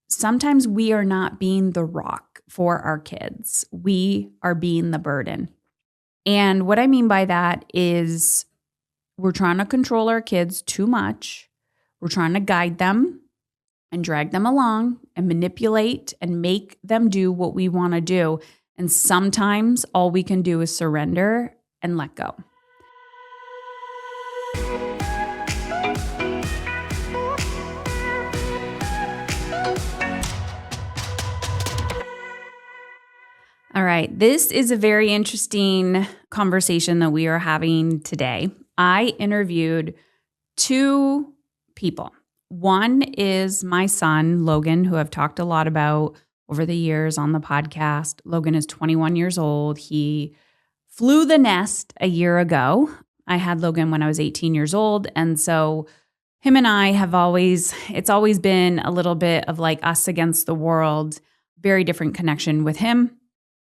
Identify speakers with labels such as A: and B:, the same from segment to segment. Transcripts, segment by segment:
A: sometimes we are not being the rock for our kids. We are being the burden. And what I mean by that is we're trying to control our kids too much. We're trying to guide them and drag them along and manipulate and make them do what we want to do. And sometimes all we can do is surrender and let go. All right, this is a very interesting conversation that we are having today. I interviewed two people. One is my son, Logan, who I've talked a lot about over the years on the podcast. Logan is 21 years old. He flew the nest a year ago. I had Logan when I was 18 years old. And so him and I it's always been a little bit of like us against the world, very different connection with him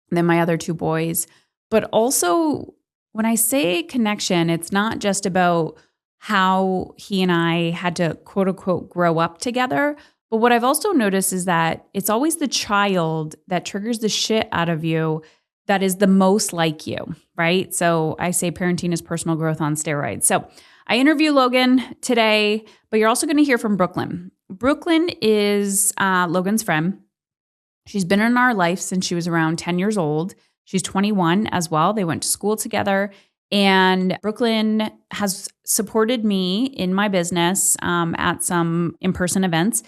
A: than my other two boys. But also, when I say connection, it's not just about how he and I had to quote unquote grow up together. But what I've also noticed is that it's always the child that triggers the shit out of you that is the most like you, right? So I say parenting is personal growth on steroids. So I interview Logan today, but you're also going to hear from Brooklyn. Brooklyn is Logan's friend. She's been in our life since she was around 10 years old. She's 21 as well. They went to school together. And Brooklyn has supported me in my business at some in-person events.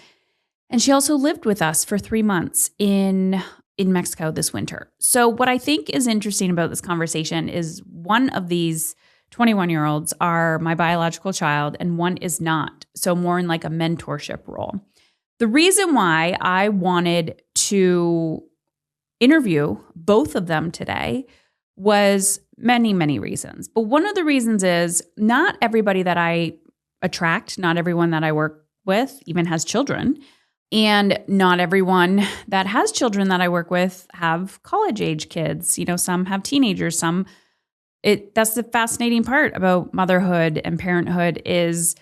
A: And she also lived with us for 3 months in Mexico this winter. So what I think is interesting about this conversation is one of these 21-year-olds are my biological child and one is not. So more in like a mentorship role. The reason why I wanted to interview both of them today was many, many reasons. But one of the reasons is not everybody that I attract, not everyone that I work with even has children. And not everyone that has children that I work with have college-age kids. You know, some have teenagers, that's the fascinating part about motherhood and parenthood is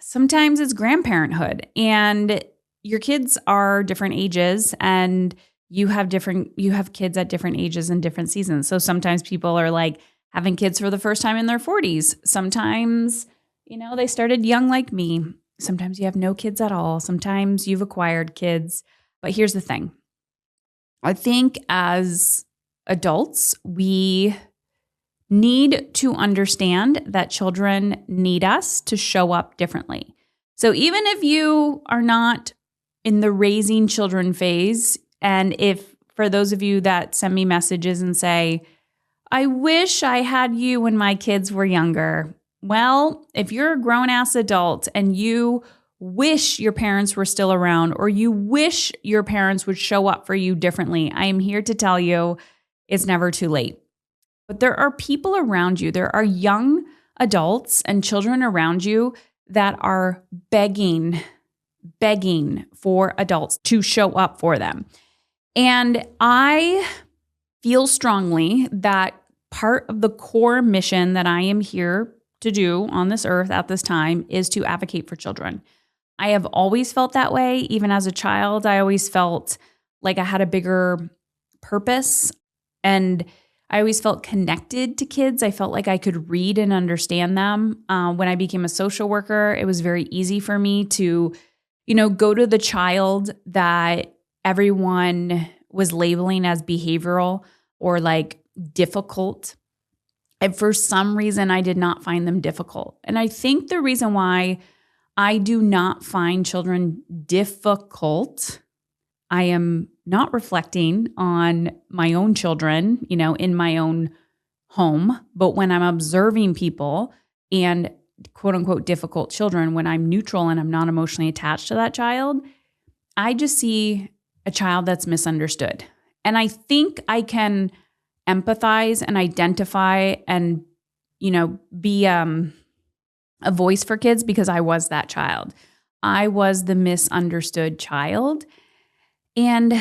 A: sometimes it's grandparenthood and your kids are different ages and you have kids at different ages and different seasons. So sometimes people are like having kids for the first time in their 40s. Sometimes, they started young like me. Sometimes you have no kids at all. Sometimes you've acquired kids. But here's the thing. I think as adults, we need to understand that children need us to show up differently. So even if you are not in the raising children phase, and if for those of you that send me messages and say, I wish I had you when my kids were younger. Well, if you're a grown-ass adult and you wish your parents were still around or you wish your parents would show up for you differently, I am here to tell you it's never too late. But there are people around you, there are young adults and children around you that are begging for adults to show up for them. And I feel strongly that part of the core mission that I am here to do on this earth at this time is to advocate for children. I have always felt that way. Even as a child, I always felt like I had a bigger purpose and I always felt connected to kids. I felt like I could read and understand them. When I became a social worker, it was very easy for me to, go to the child that everyone was labeling as behavioral or like difficult. And for some reason, I did not find them difficult. And I think the reason why I do not find children difficult, I am not reflecting on my own children, in my own home. But when I'm observing people and quote unquote difficult children, when I'm neutral and I'm not emotionally attached to that child, I just see a child that's misunderstood. And I think I can empathize and identify and, be a voice for kids because I was that child. I was the misunderstood child. And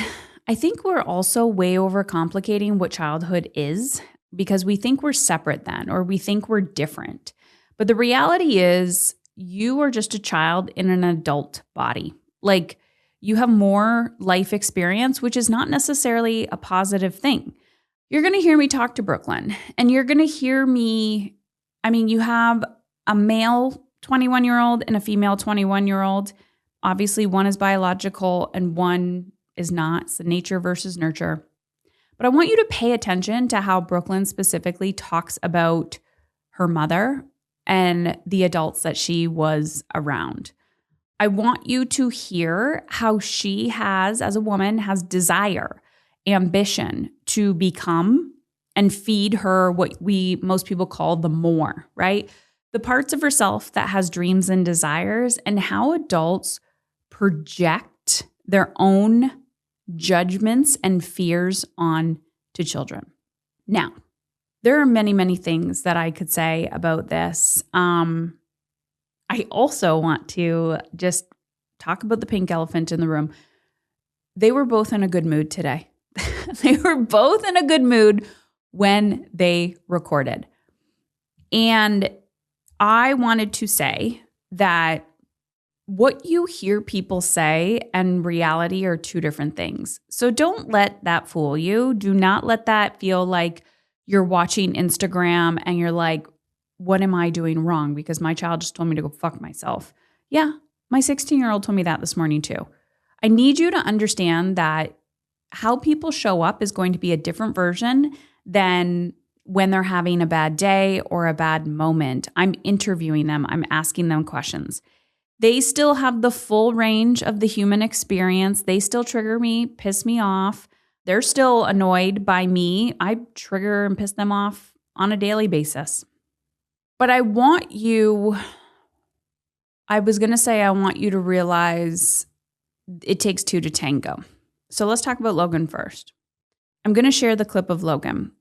A: I think we're also way overcomplicating what childhood is because we think we're separate then, or we think we're different. But the reality is you are just a child in an adult body. Like you have more life experience, which is not necessarily a positive thing. You're going to hear me talk to Brooklyn, and you're going to hear me. I mean, you have a male 21-year-old and a female 21-year-old. Obviously, one is biological and one is not. It's the nature versus nurture. But I want you to pay attention to how Brooklyn specifically talks about her mother and the adults that she was around. I want you to hear how she has, as a woman, has desire, ambition to become and feed her what most people call the more, right? The parts of herself that has dreams and desires, and how adults project their own judgments and fears on to children. Now, there are many, many things that I could say about this. I also want to just talk about the pink elephant in the room. They were both in a good mood today. They were both in a good mood when they recorded. And I wanted to say that what you hear people say and reality are two different things. So don't let that fool you. Do not let that feel like you're watching Instagram and you're like, what am I doing wrong? Because my child just told me to go fuck myself. Yeah, my 16-year-old told me that this morning too. I need you to understand that how people show up is going to be a different version than when they're having a bad day or a bad moment. I'm interviewing them. I'm asking them questions. They still have the full range of the human experience. They still trigger me, piss me off. They're still annoyed by me. I trigger and piss them off on a daily basis. But I want you to realize it takes two to tango. So let's talk about Logan first. I'm going to share the clip of Logan.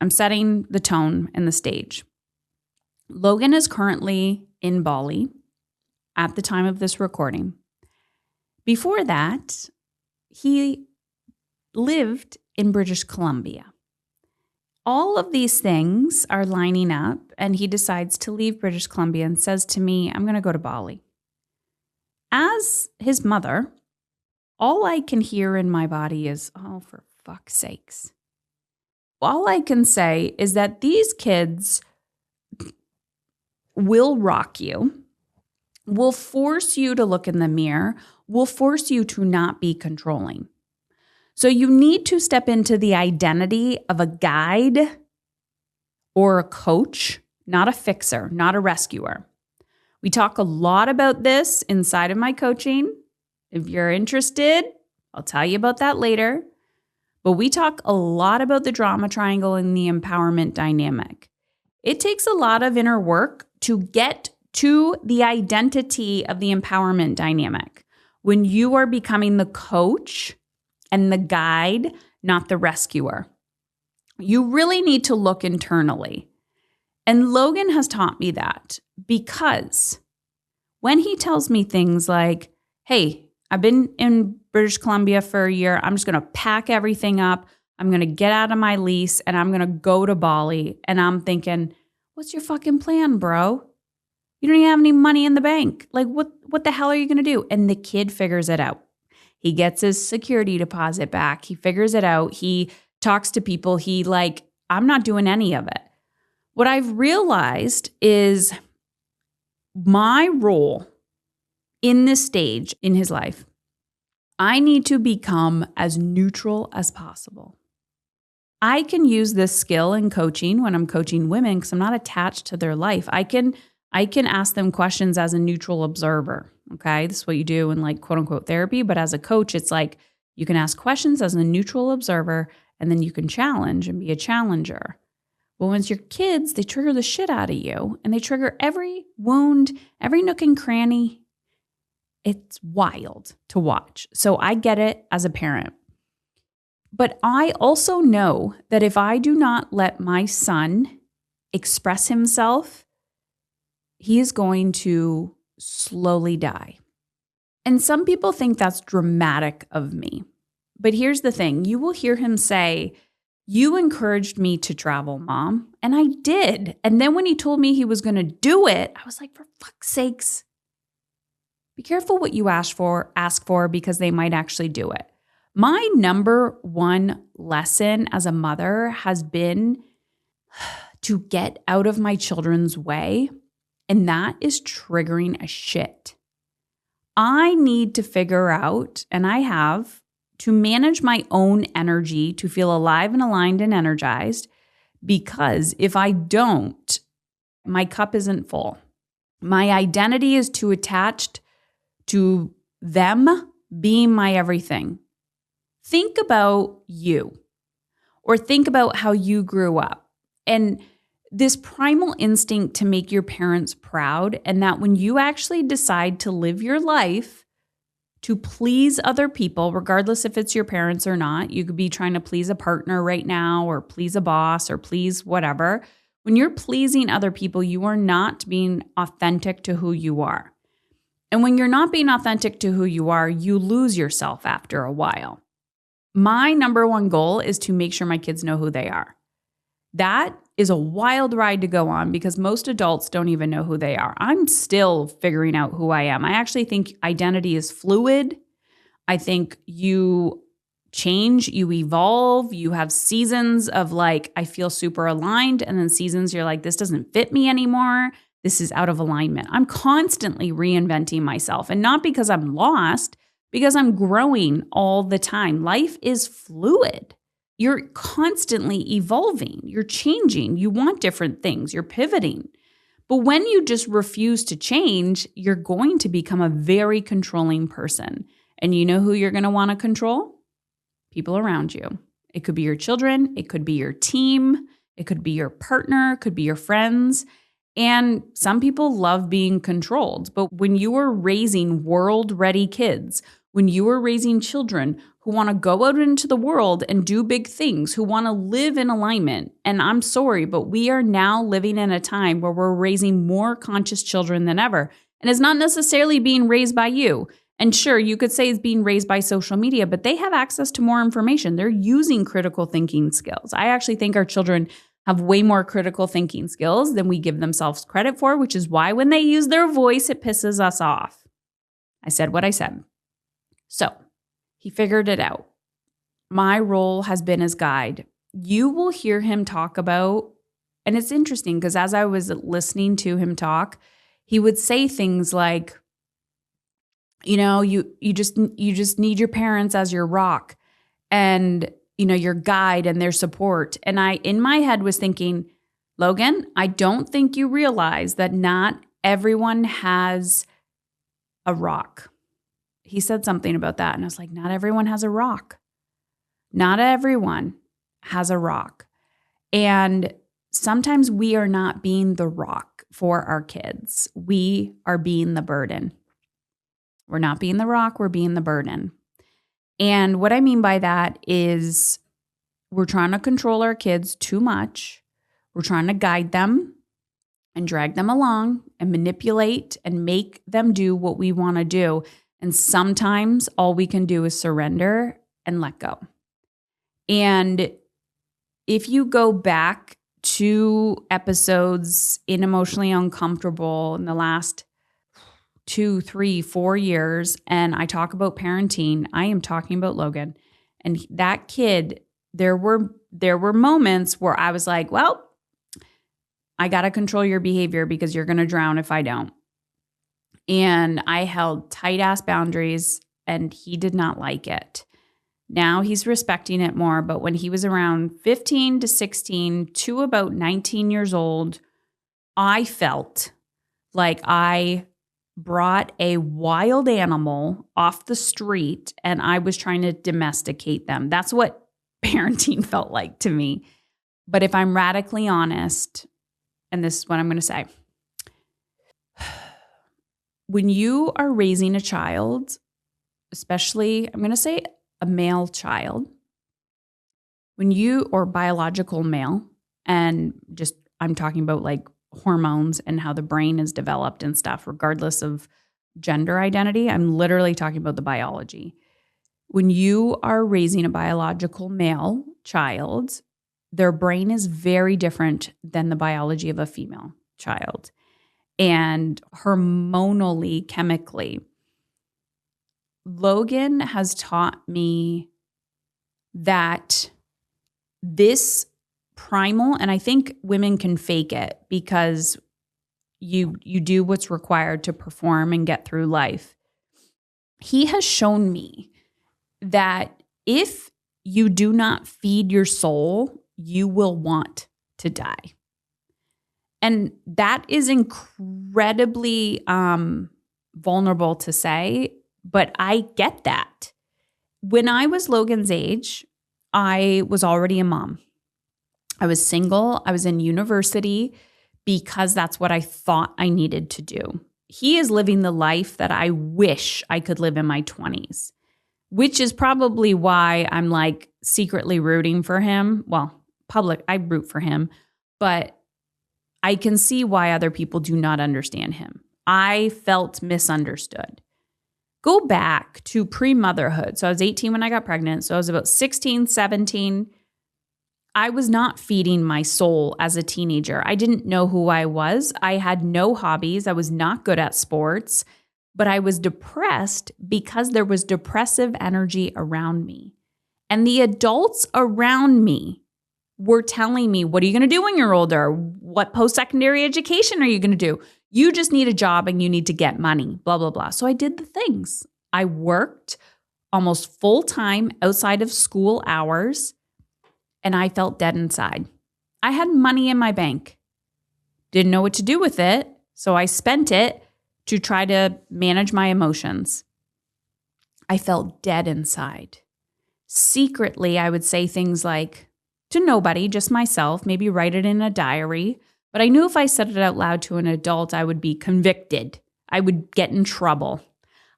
A: I'm setting the tone and the stage. Logan is currently in Bali at the time of this recording. Before that, he lived in British Columbia. All of these things are lining up, and he decides to leave British Columbia and says to me, I'm going to go to Bali. As his mother, all I can hear in my body is, oh, for fuck's sakes. All I can say is that these kids will rock you, will force you to look in the mirror, will force you to not be controlling. So you need to step into the identity of a guide or a coach, not a fixer, not a rescuer. We talk a lot about this inside of my coaching. If you're interested, I'll tell you about that later. But we talk a lot about the drama triangle and the empowerment dynamic. It takes a lot of inner work to get to the identity of the empowerment dynamic. When you are becoming the coach and the guide, not the rescuer. You really need to look internally. And Logan has taught me that, because when he tells me things like, hey, I've been in British Columbia for a year, I'm just going to pack everything up, I'm going to get out of my lease, and I'm going to go to Bali. And I'm thinking, what's your fucking plan, bro? You don't even have any money in the bank. Like, what the hell are you going to do? And the kid figures it out. He gets his security deposit back. He figures it out. He talks to people. I'm not doing any of it. What I've realized is my role in this stage in his life, I need to become as neutral as possible. I can use this skill in coaching when I'm coaching women because I'm not attached to their life. I can ask them questions as a neutral observer. Okay, this is what you do in quote unquote therapy. But as a coach, it's like you can ask questions as a neutral observer, and then you can challenge and be a challenger. Well, once your kids, they trigger the shit out of you, and they trigger every wound, every nook and cranny. It's wild to watch. So I get it as a parent. But I also know that if I do not let my son express himself, he is going to slowly die. And some people think that's dramatic of me. But here's the thing. You will hear him say, you encouraged me to travel, Mom. And I did. And then when he told me he was going to do it, I was like, for fuck's sakes, Be careful what you ask for because they might actually do it. My number one lesson as a mother has been to get out of my children's way, and that is triggering a shit. I need to figure out, and I have, to manage my own energy to feel alive and aligned and energized, because if I don't, my cup isn't full. My identity is too attached to them being my everything. Think about you, or think about how you grew up, and this primal instinct to make your parents proud, and that when you actually decide to live your life to please other people, regardless if it's your parents or not, you could be trying to please a partner right now or please a boss or please whatever. When you're pleasing other people, you are not being authentic to who you are. And when you're not being authentic to who you are, you lose yourself after a while. My number one goal is to make sure my kids know who they are. That is a wild ride to go on because most adults don't even know who they are. I'm still figuring out who I am. I actually think identity is fluid. I think you change, you evolve, you have seasons of like, I feel super aligned, and then seasons you're like, this doesn't fit me anymore. This is out of alignment. I'm constantly reinventing myself, and not because I'm lost, because I'm growing all the time. Life is fluid. You're constantly evolving. You're changing. You want different things. You're pivoting. But when you just refuse to change, you're going to become a very controlling person. And you know who you're going to want to control? People around you. It could be your children. It could be your team. It could be your partner. It could be your friends. And some people love being controlled. But when you are raising world-ready kids, when you are raising children who want to go out into the world and do big things, who want to live in alignment, and I'm sorry, but we are now living in a time where we're raising more conscious children than ever. And it's not necessarily being raised by you. And sure, you could say it's being raised by social media, but they have access to more information. They're using critical thinking skills. I actually think our children have way more critical thinking skills than we give themselves credit for, which is why when they use their voice, it pisses us off. I said what I said. So he figured it out. My role has been his guide. You will hear him talk about, and it's interesting because as I was listening to him talk, he would say things like, you know, you just need your parents as your rock and, you know, your guide and their support. And I, in my head, was thinking, Logan, I don't think you realize that not everyone has a rock. He said something about that. And I was like, not everyone has a rock. Not everyone has a rock. And sometimes we are not being the rock for our kids. We are being the burden. We're not being the rock, we're being the burden. And what I mean by that is we're trying to control our kids too much. We're trying to guide them and drag them along and manipulate and make them do what we want to do. And sometimes all we can do is surrender and let go. And if you go back to episodes in Emotionally Uncomfortable in the last 2, 3, 4 years, and I talk about parenting, I am talking about Logan. And that kid, there were moments where I was like, well, I got to control your behavior because you're going to drown if I don't. And I held tight ass boundaries and he did not like it. Now he's respecting it more, but when he was around 15 to 16 to about 19 years old, I felt like I brought a wild animal off the street and I was trying to domesticate them. That's what parenting felt like to me. But if I'm radically honest, and this is what I'm going to say, when you are raising a child, especially, I'm going to say a male child, when you, or biological male, and just I'm talking about like hormones and how the brain is developed and stuff, regardless of gender identity. I'm literally talking about the biology. When you are raising a biological male child, their brain is very different than the biology of a female child. And hormonally, chemically, Logan has taught me that this primal, and I think women can fake it because you do what's required to perform and get through life. He has shown me that if you do not feed your soul, you will want to die. And that is incredibly vulnerable to say, but I get that. When I was Logan's age, I was already a mom. I was single. I was in university because that's what I thought I needed to do. He is living the life that I wish I could live in my 20s, which is probably why I'm like secretly rooting for him. Well, I root for him, but I can see why other people do not understand him. I felt misunderstood. Go back to pre-motherhood. So I was 18 when I got pregnant. So I was about 16, 17. I was not feeding my soul as a teenager. I didn't know who I was. I had no hobbies. I was not good at sports, but I was depressed because there was depressive energy around me. And the adults around me were telling me, what are you going to do when you're older? What post-secondary education are you going to do? You just need a job and you need to get money, blah, blah, blah. So I did the things. I worked almost full-time outside of school hours, and I felt dead inside. I had money in my bank. Didn't know what to do with it, so I spent it to try to manage my emotions. I felt dead inside. Secretly, I would say things like, to nobody, just myself, maybe write it in a diary. But I knew if I said it out loud to an adult, I would be convicted. I would get in trouble.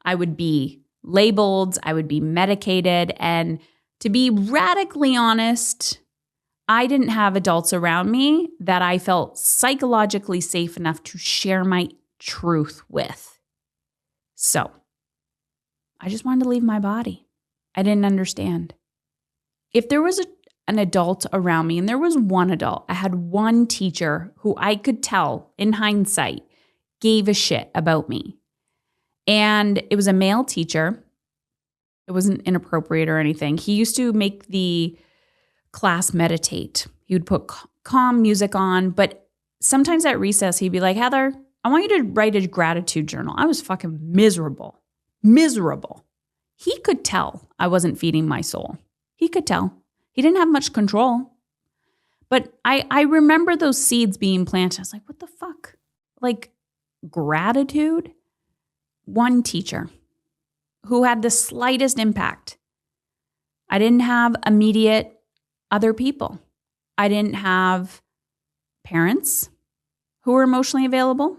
A: I would be labeled. I would be medicated. And to be radically honest, I didn't have adults around me that I felt psychologically safe enough to share my truth with. So I just wanted to leave my body. I didn't understand. If there was an adult around me, and there was one adult, I had one teacher who I could tell in hindsight gave a shit about me. And it was a male teacher. It wasn't inappropriate or anything. He used to make the class meditate. He would put calm music on, but sometimes at recess, he'd be like, Heather, I want you to write a gratitude journal. I was fucking miserable. He could tell I wasn't feeding my soul. He could tell. He didn't have much control. But I remember those seeds being planted. I was like, what the fuck? Like, gratitude? One teacher who had the slightest impact. I didn't have immediate other people. I didn't have parents who were emotionally available,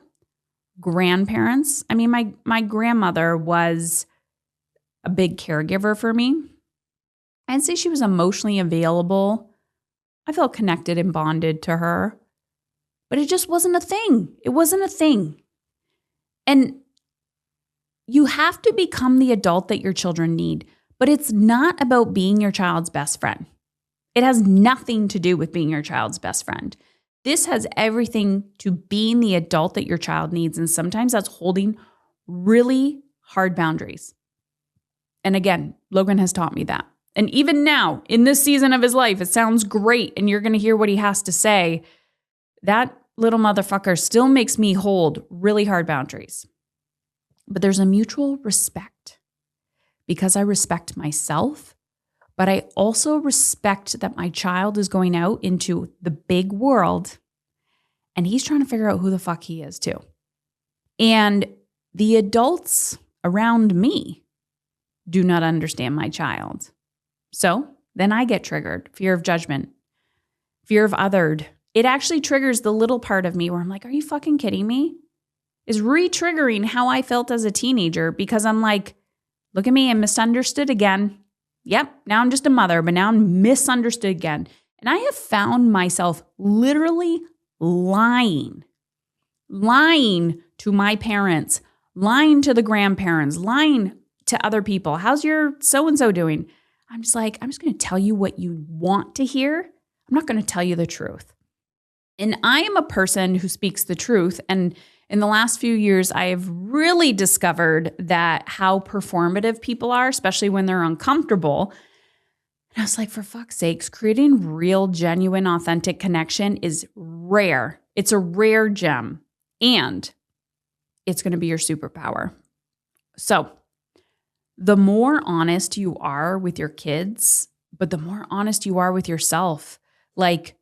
A: grandparents. I mean, my grandmother was a big caregiver for me. I'd say she was emotionally available. I felt connected and bonded to her, but it just wasn't a thing. It wasn't a thing. And you have to become the adult that your children need, but it's not about being your child's best friend. It has nothing to do with being your child's best friend. This has everything to being the adult that your child needs, and sometimes that's holding really hard boundaries. And again, Logan has taught me that. And even now, in this season of his life, it sounds great, and you're going to hear what he has to say. That little motherfucker still makes me hold really hard boundaries. But there's a mutual respect because I respect myself, but I also respect that my child is going out into the big world, and he's trying to figure out who the fuck he is too. And the adults around me do not understand my child. So then I get triggered. Fear of judgment, fear of othered. It actually triggers the little part of me where I'm like, are you fucking kidding me? Is re-triggering how I felt as a teenager because I'm like, look at me, I'm misunderstood again. Yep, now I'm just a mother, but now I'm misunderstood again. And I have found myself literally lying to my parents, lying to the grandparents, lying to other people. How's your so-and-so doing? I'm just like, I'm just going to tell you what you want to hear. I'm not going to tell you the truth. And I am a person who speaks the truth. And In the last few years, I have really discovered that how performative people are, especially when they're uncomfortable. And I was like, for fuck's sakes, creating real, genuine, authentic connection is rare. It's a rare gem, and it's going to be your superpower. So the more honest you are with your kids, but the more honest you are with yourself, like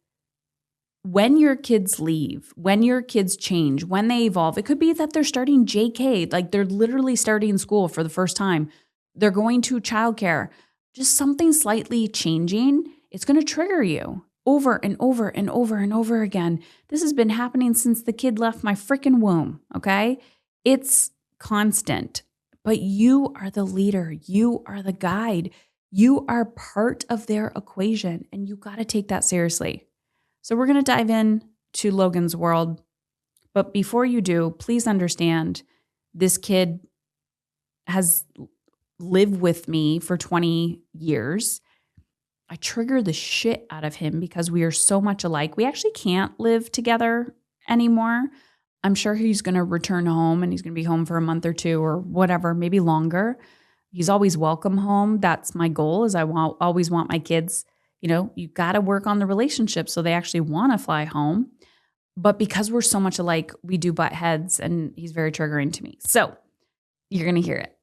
A: when your kids leave, when your kids change, when they evolve, it could be that they're starting JK, like they're literally starting school for the first time. They're going to childcare, just something slightly changing. It's going to trigger you over and over and over and over again. This has been happening since the kid left my freaking womb, okay? It's constant, but you are the leader. You are the guide. You are part of their equation, and you got to take that seriously. So we're going to dive in to Logan's world. But before you do, please understand this kid has lived with me for 20 years. I trigger the shit out of him because we are so much alike. We actually can't live together anymore. I'm sure he's going to return home and he's going to be home for a month or two or whatever, maybe longer. He's always welcome home. That's my goal, is I always want my kids, you got to work on the relationship so they actually want to fly home. But because we're so much alike, we do butt heads, and he's very triggering to me. So you're going to hear it.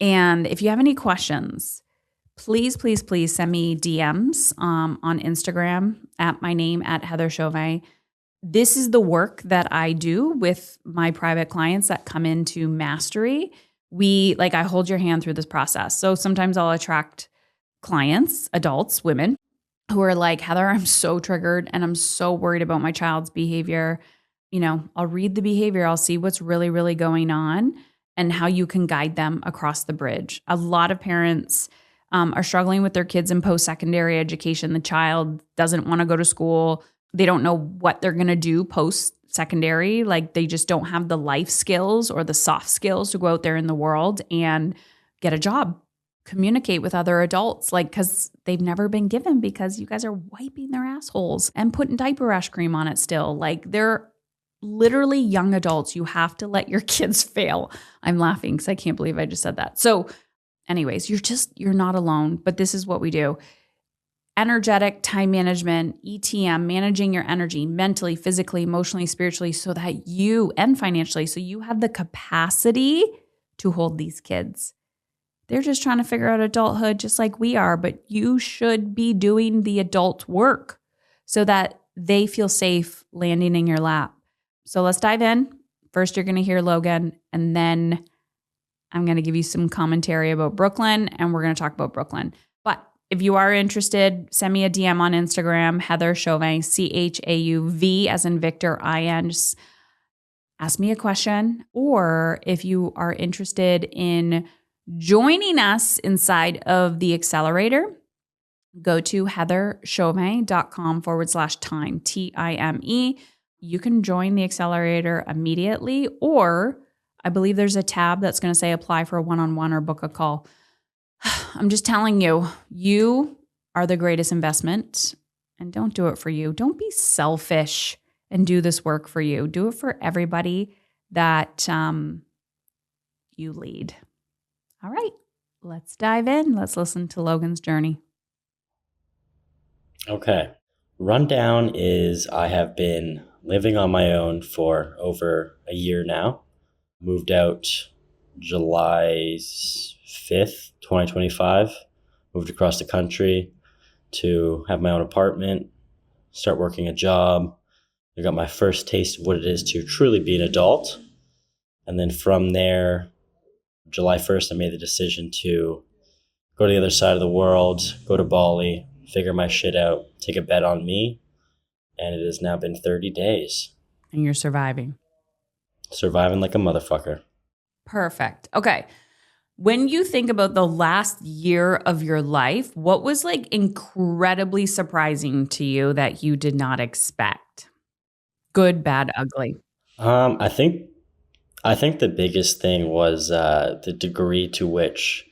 A: And if you have any questions, please, please, please send me DMs on Instagram at my name, at Heather Chauvin. This is the work that I do with my private clients that come into mastery. I hold your hand through this process. So sometimes I'll attract clients, adults, women, who are like, Heather, I'm so triggered and I'm so worried about my child's behavior. I'll read the behavior. I'll see what's really, really going on and how you can guide them across the bridge. A lot of parents are struggling with their kids in post-secondary education. The child doesn't want to go to school. They don't know what they're going to do post-secondary. Like they just don't have the life skills or the soft skills to go out there in the world and get a job, communicate with other adults, because they've never been given, because you guys are wiping their assholes and putting diaper rash cream on it still. They're literally young adults. You have to let your kids fail. I'm laughing because I can't believe I just said that. So anyways, you're not alone, but this is what we do. Energetic time management, ETM, managing your energy mentally, physically, emotionally, spiritually, so that you, and financially, so you have the capacity to hold these kids. They're just trying to figure out adulthood just like we are, but you should be doing the adult work so that they feel safe landing in your lap. So let's dive in. First, you're going to hear Logan, and then I'm going to give you some commentary about Brooklyn, and we're going to talk about Brooklyn. But if you are interested, send me a DM on Instagram, Heather Chauvin, CHAUV as in Victor, IN. Just ask me a question. Or if you are interested in joining us inside of the accelerator, go to heatherchauvin.com/time, TIME. You can join the accelerator immediately, or I believe there's a tab that's going to say apply for a one-on-one or book a call. I'm just telling you, you are the greatest investment, and don't do it for you. Don't be selfish and do this work for you. Do it for everybody that you lead. All right, let's dive in. Let's listen to Logan's journey.
B: Okay. Rundown is I have been living on my own for over a year now. Moved out July 5th, 2025. Moved across the country to have my own apartment, start working a job. I got my first taste of what it is to truly be an adult. And then from there, July 1st, I made the decision to go to the other side of the world, go to Bali, figure my shit out, take a bet on me. And it has now been 30 days.
A: And you're surviving.
B: Surviving like a motherfucker.
A: Perfect. Okay. When you think about the last year of your life, what was incredibly surprising to you that you did not expect? Good, bad, ugly.
B: I think the biggest thing was the degree to which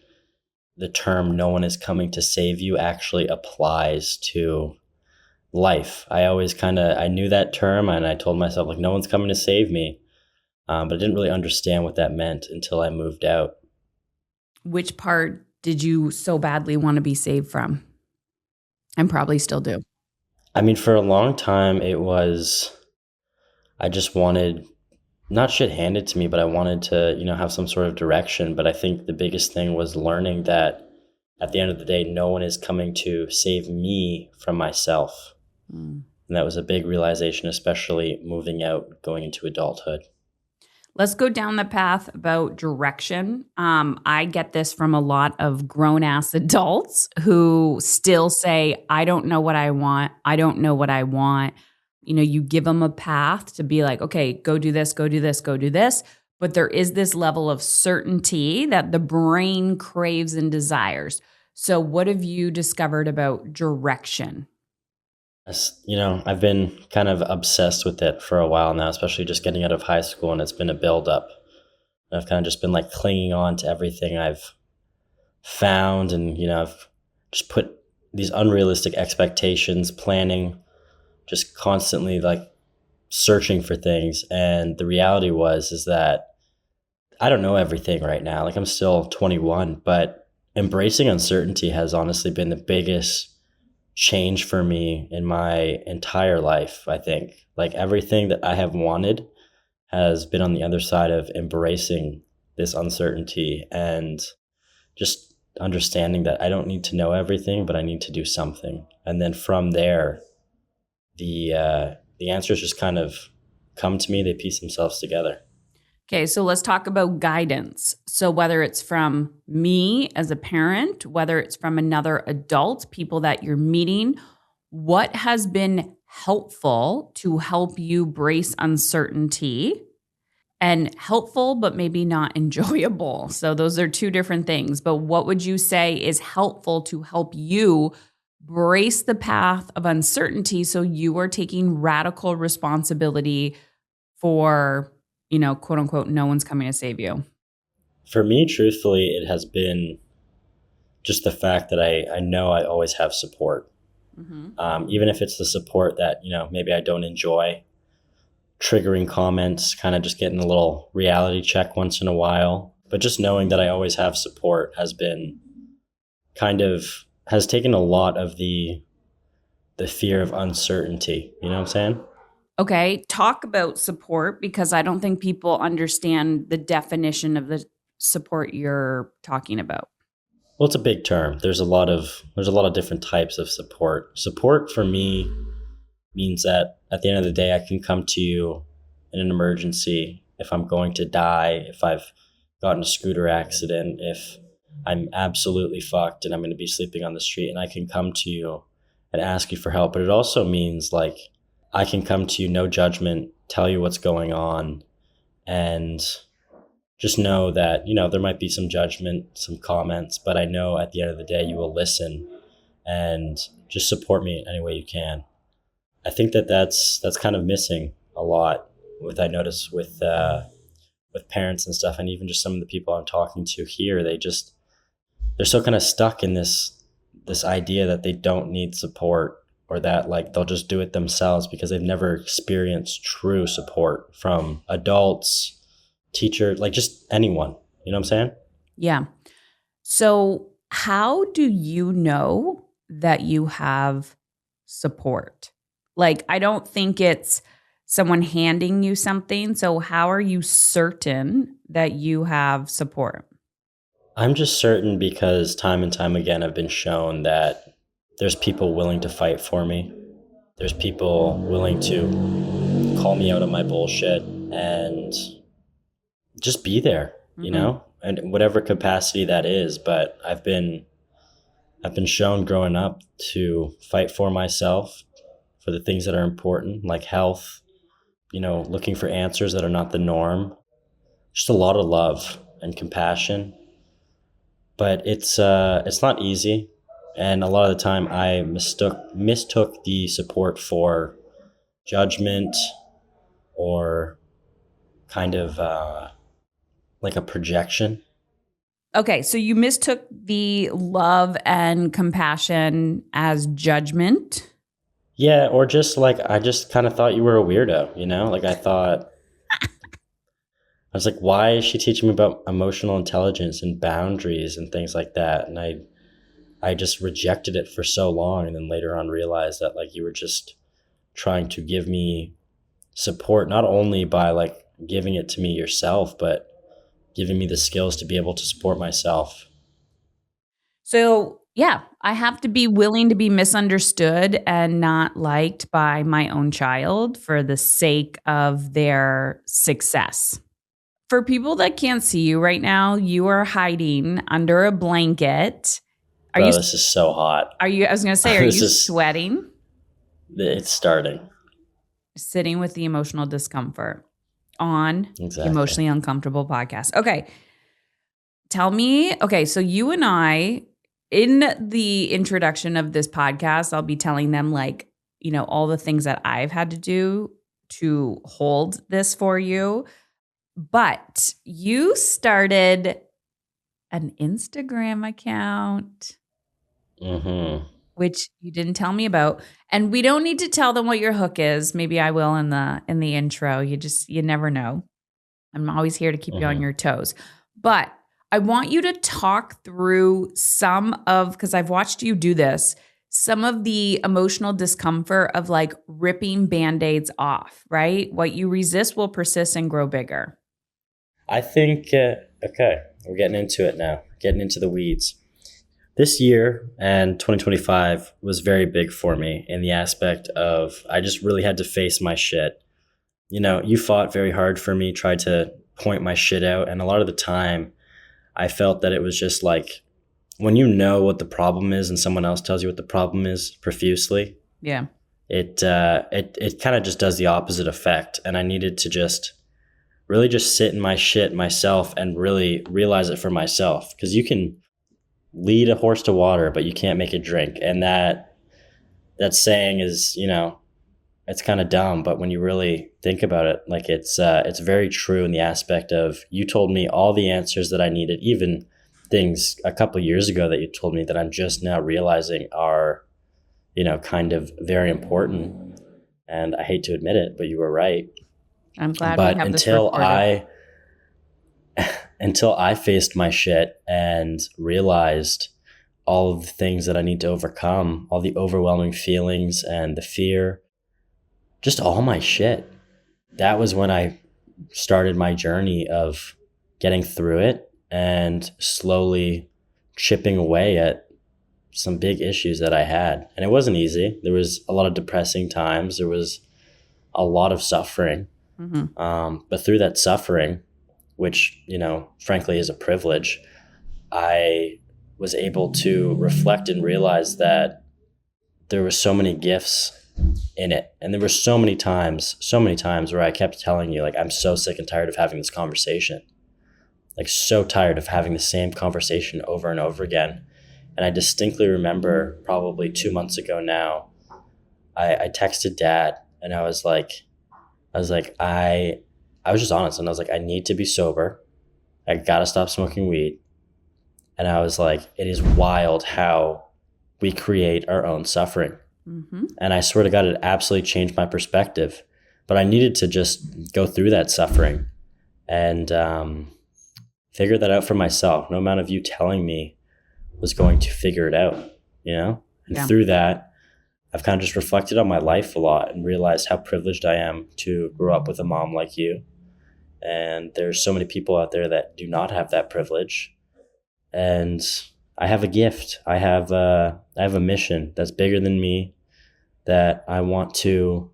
B: the term "no one is coming to save you" actually applies to life. I always I knew that term, and I told myself no one's coming to save me. But I didn't really understand what that meant until I moved out.
A: Which part did you so badly want to be saved from? And probably still do.
B: I mean, for a long time, I just wanted not shit handed to me, but I wanted to, have some sort of direction. But I think the biggest thing was learning that at the end of the day, no one is coming to save me from myself.
A: Mm.
B: And that was a big realization, especially moving out, going into adulthood.
A: Let's go down the path about direction. I get this from a lot of grown ass adults who still say, I don't know what I want. I don't know what I want. You give them a path to be like, okay, go do this, go do this, go do this. But there is this level of certainty that the brain craves and desires. So, what have you discovered about direction?
B: I've been kind of obsessed with it for a while now, especially just getting out of high school, and it's been a buildup. And I've kind of just been like clinging on to everything I've found, and I've just put these unrealistic expectations, planning, just constantly like searching for things. And the reality is that I don't know everything right now. Like I'm still 21, but embracing uncertainty has honestly been the biggest change for me in my entire life. I think like everything that I have wanted has been on the other side of embracing this uncertainty and just understanding that I don't need to know everything, but I need to do something. And then from there, the answers just kind of come to me. They piece themselves together.
A: Okay, so let's talk about guidance. So, whether it's from me as a parent, whether it's from another adult, people that you're meeting, what has been helpful to help you brace uncertainty? And helpful, but maybe not enjoyable. So, those are two different things. But what would you say is helpful to help you brace the path of uncertainty so you are taking radical responsibility for, quote unquote, no one's coming to save you?
B: For me, truthfully, it has been just the fact that I know I always have support. Even if it's the support that, maybe I don't enjoy, triggering comments, kind of just getting a little reality check once in a while. But just knowing that I always have support has taken a lot of the fear of uncertainty. You know what I'm saying?
A: Okay, talk about support because I don't think people understand the definition of the support you're talking about.
B: Well, it's a big term. There's a lot of different types of support. Support for me means that at the end of the day, I can come to you in an emergency if I'm going to die, if I've gotten a scooter accident, if I'm absolutely fucked and I'm going to be sleeping on the street, and I can come to you and ask you for help. But it also means like I can come to you, no judgment, tell you what's going on, and just know that, there might be some judgment, some comments, but I know at the end of the day, you will listen and just support me in any way you can. I think that that's kind of missing a lot I notice with parents and stuff, and even just some of the people I'm talking to here, they're so kind of stuck in this idea that they don't need support, or that like they'll just do it themselves because they've never experienced true support from adults, teacher, like just anyone. You know what I'm saying?
A: Yeah. So, how do you know that you have support? Like, I don't think it's someone handing you something. So, how are you certain that you have support?
B: I'm just certain because time and time again I've been shown that there's people willing to fight for me. There's people willing to call me out on my bullshit and just be there, and in whatever capacity that is. But I've been shown growing up to fight for myself, for the things that are important, like health, looking for answers that are not the norm. Just a lot of love and compassion. But it's not easy. And a lot of the time I mistook the support for judgment, or kind of like a projection.
A: Okay, so you mistook the love and compassion as judgment.
B: Yeah, or just like I just kind of thought you were a weirdo, Like I thought I was like, why is she teaching me about emotional intelligence and boundaries and things like that? And I just rejected it for so long, and then later on realized that like you were just trying to give me support, not only by like giving it to me yourself, but giving me the skills to be able to support myself.
A: So, yeah, I have to be willing to be misunderstood and not liked by my own child for the sake of their success. For people that can't see you right now, you are hiding under a blanket. Are you
B: Bro, this is so hot.
A: I was going to say, are
B: This
A: you
B: is,
A: sweating?
B: it's starting.
A: Sitting with the emotional discomfort on the
B: Exactly.
A: Emotionally Uncomfortable podcast. Okay. Tell me, okay, so you and I, in the introduction of this podcast, I'll be telling them like, all the things that I've had to do to hold this for you. But you started an Instagram account,
B: Mm-hmm.
A: which you didn't tell me about. And we don't need to tell them what your hook is. Maybe I will in the intro. You never know. I'm always here to keep you on your toes. But I want you to talk through because I've watched you do this, some of the emotional discomfort of like ripping Band-Aids off, right? What you resist will persist and grow bigger.
B: I think, okay, we're getting into it now, getting into the weeds. This year and 2025 was very big for me in the aspect of I just really had to face my shit. You fought very hard for me, tried to point my shit out. And a lot of the time, I felt that it was just like when you know what the problem is and someone else tells you what the problem is profusely.
A: Yeah.
B: It kind of just does the opposite effect. And I needed to just really just sit in my shit myself and really realize it for myself. Because you can lead a horse to water, but you can't make it drink. And that saying is, it's kind of dumb, but when you really think about it, like it's very true in the aspect of you told me all the answers that I needed, even things a couple of years ago that you told me that I'm just now realizing are, kind of very important. And I hate to admit it, but you were right.
A: I'm glad
B: But
A: we have this recorded.
B: Until I faced my shit and realized all of the things that I need to overcome, all the overwhelming feelings and the fear, just all my shit. That was when I started my journey of getting through it and slowly chipping away at some big issues that I had. And it wasn't easy. There was a lot of depressing times. There was a lot of suffering.
A: Mm-hmm.
B: But through that suffering, which, frankly is a privilege, I was able to reflect and realize that there were so many gifts in it. And there were so many times where I kept telling you, like, I'm so sick and tired of having this conversation. Like, so tired of having the same conversation over and over again. And I distinctly remember probably 2 months ago now, I texted Dad and I was just honest. And I was like, I need to be sober. I gotta stop smoking weed. And I was like, it is wild how we create our own suffering.
A: Mm-hmm.
B: And I swear to God, it absolutely changed my perspective. But I needed to just go through that suffering and figure that out for myself. No amount of you telling me was going to figure it out, And
A: Yeah.
B: through that, I've kind of just reflected on my life a lot and realized how privileged I am to grow up with a mom like you. And there's so many people out there that do not have that privilege. And I have a gift. I have a mission that's bigger than me that I want to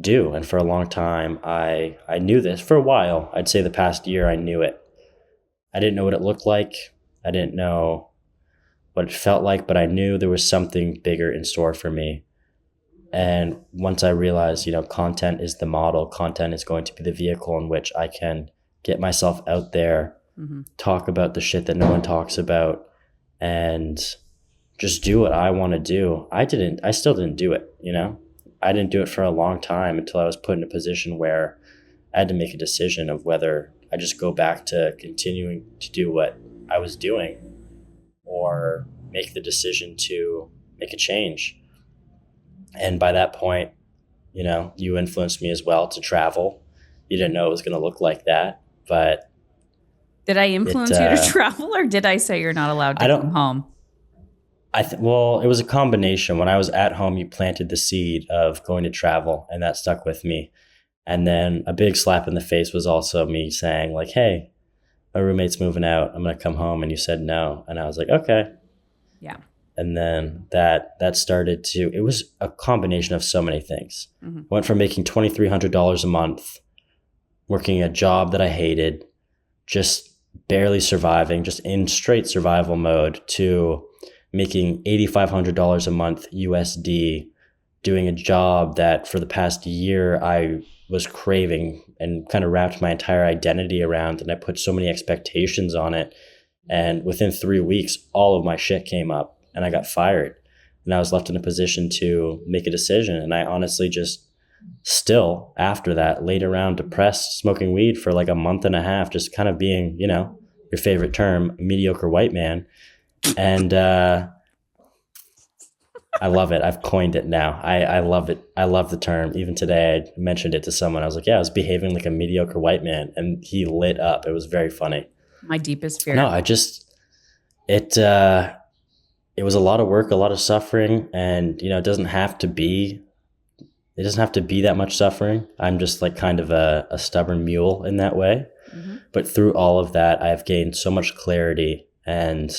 B: do. And for a long time, I knew this. For a while, I'd say the past year, I knew it. I didn't know what it looked like. I didn't know what it felt like, but I knew there was something bigger in store for me. And once I realized, content is the model, content is going to be the vehicle in which I can get myself out there,
A: Mm-hmm.
B: talk about the shit that no one talks about, and just do what I want to do. I still didn't do it, I didn't do it for a long time until I was put in a position where I had to make a decision of whether I just go back to continuing to do what I was doing or make the decision to make a change. And by that point, you influenced me as well to travel. you didn't know it was going to look like that. But
A: did I influence you to travel, or did I say you're not allowed to come home?
B: Well, it was a combination. When I was at home, you planted the seed of going to travel, and that stuck with me. And then a big slap in the face was also me saying like, hey, my roommate's moving out. I'm going to come home. And you said no. And I was like, okay.
A: Yeah.
B: And then that started to, it was a combination of so many things.
A: Mm-hmm.
B: Went from making $2,300 a month, working a job that I hated, just barely surviving, just in straight survival mode, to making $8,500 a month USD, doing a job that for the past year I was craving and kind of wrapped my entire identity around, and I put so many expectations on it. And within 3 weeks, all of my shit came up and I got fired. And I was left in a position to make a decision. And I honestly just still, after that, laid around depressed, smoking weed for like a month and a half, just kind of being, you know, your favorite term, a mediocre white man. And I love it. I've coined it now. I love it. I love the term. Even today, I mentioned it to someone. I was like, yeah, I was behaving like a mediocre white man. And he lit up. It was very funny.
A: My deepest fear.
B: No, it was a lot of work, a lot of suffering. And, you know, it doesn't have to be that much suffering. I'm just like kind of a stubborn mule in that way.
A: Mm-hmm.
B: But through all of that, I've gained so much clarity, and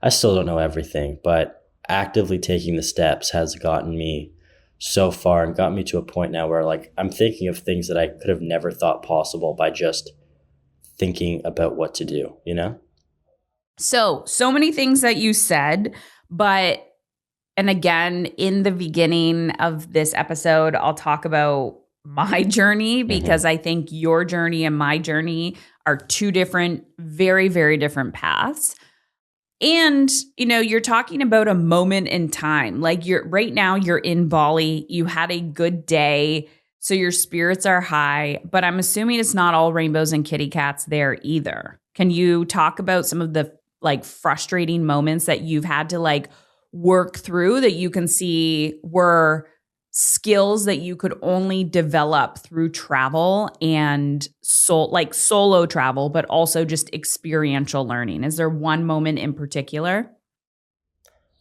B: I still don't know everything, but actively taking the steps has gotten me so far and got me to a point now where like I'm thinking of things that I could have never thought possible by just thinking about what to do, you know?
A: So many things that you said, but, and again, in the beginning of this episode, I'll talk about my journey, because I think your journey and my journey are two different, very, very different paths. And, you know, you're talking about a moment in time. Like right now you're in Bali, you had a good day, so your spirits are high, but I'm assuming it's not all rainbows and kitty cats there either. Can you talk about some of the like frustrating moments that you've had to like work through that you can see were skills that you could only develop through travel and solo travel, but also just experiential learning? Is there one moment in particular?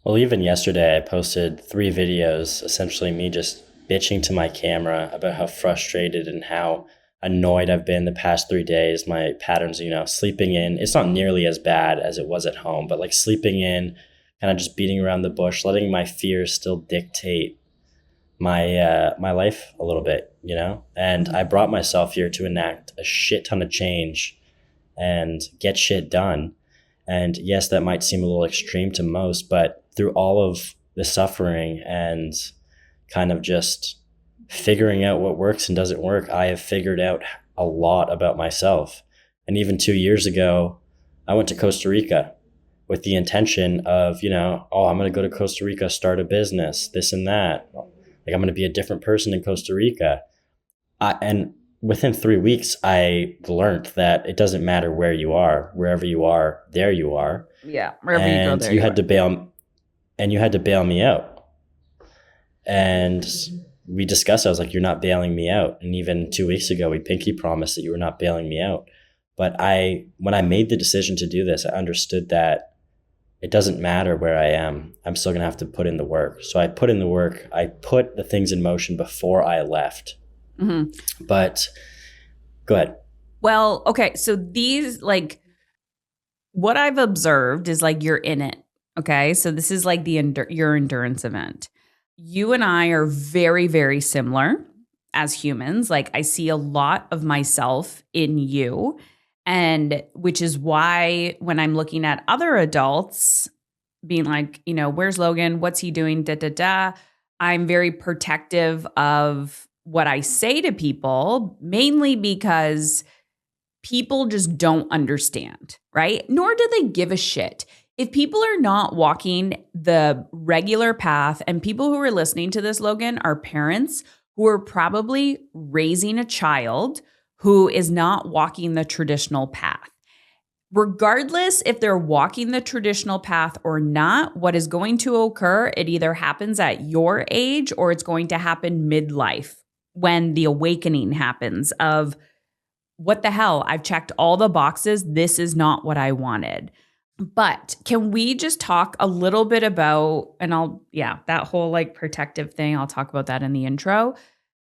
B: Well, even yesterday I posted 3 videos, essentially me just bitching to my camera about how frustrated and how annoyed I've been the past 3 days. My patterns, you know, sleeping in, it's not nearly as bad as it was at home, but like sleeping in, kind of just beating around the bush, letting my fears still dictate my life a little bit, you know? And I brought myself here to enact a shit ton of change and get shit done. And yes, that might seem a little extreme to most, but through all of the suffering and kind of just figuring out what works and doesn't work, I have figured out a lot about myself. And even 2 years ago, I went to Costa Rica with the intention of, you know, oh, I'm going to go to Costa Rica, start a business, this and that. Like I'm going to be a different person in Costa Rica. And within 3 weeks, I learned that it doesn't matter where you are, wherever you are, there you are.
A: Yeah, wherever
B: and
A: you go, there
B: you had to bail, and you had to bail me out. And we discussed, I was like, you're not bailing me out. And even 2 weeks ago, we pinky promised that you were not bailing me out. But when I made the decision to do this, I understood that it doesn't matter where I am. I'm still going to have to put in the work. So I put in the work. I put the things in motion before I left. Mm-hmm. But go ahead.
A: Well, okay. So these, like, what I've observed is like you're in it. Okay. So this is like your endurance event. You and I are very, very similar as humans. Like I see a lot of myself in you. And which is why when I'm looking at other adults being like, you know, where's Logan? What's he doing? Da, da, da. I'm very protective of what I say to people, mainly because people just don't understand, right? Nor do they give a shit. If people are not walking the regular path, and people who are listening to this, Logan, are parents who are probably raising a child who is not walking the traditional path. Regardless if they're walking the traditional path or not, what is going to occur, it either happens at your age or it's going to happen midlife when the awakening happens of what the hell? I've checked all the boxes. This is not what I wanted. But can we just talk a little bit about, and that whole like protective thing, I'll talk about that in the intro.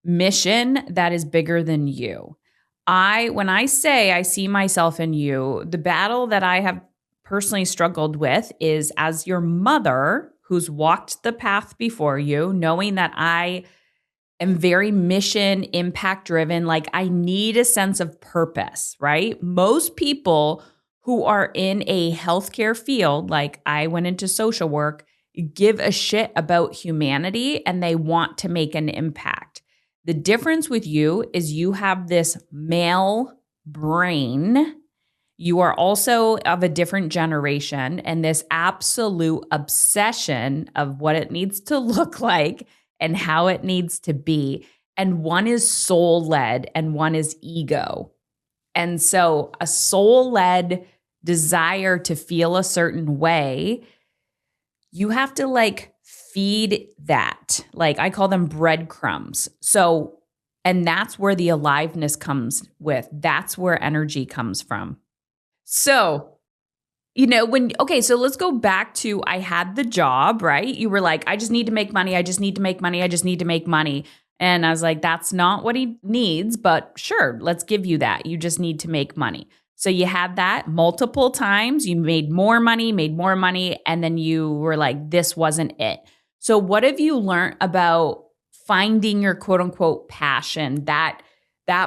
A: Mission that is bigger than you. When I say I see myself in you, the battle that I have personally struggled with is as your mother who's walked the path before you, knowing that I am very mission impact driven. Like I need a sense of purpose, right? Most people who are in a healthcare field, like I went into social work, give a shit about humanity and they want to make an impact. The difference with you is you have this male brain. You are also of a different generation and this absolute obsession of what it needs to look like and how it needs to be. And one is soul-led and one is ego. And so a soul-led desire to feel a certain way, you have to like feed that. Like I call them breadcrumbs. So, and that's where the aliveness comes with. That's where energy comes from. So, so let's go back to I had the job, right? You were like, I just need to make money. I just need to make money. I just need to make money. And I was like, that's not what he needs, but sure, let's give you that. You just need to make money. So you had that multiple times. You made more money, and then you were like, this wasn't it. So what have you learned about finding your quote unquote passion, that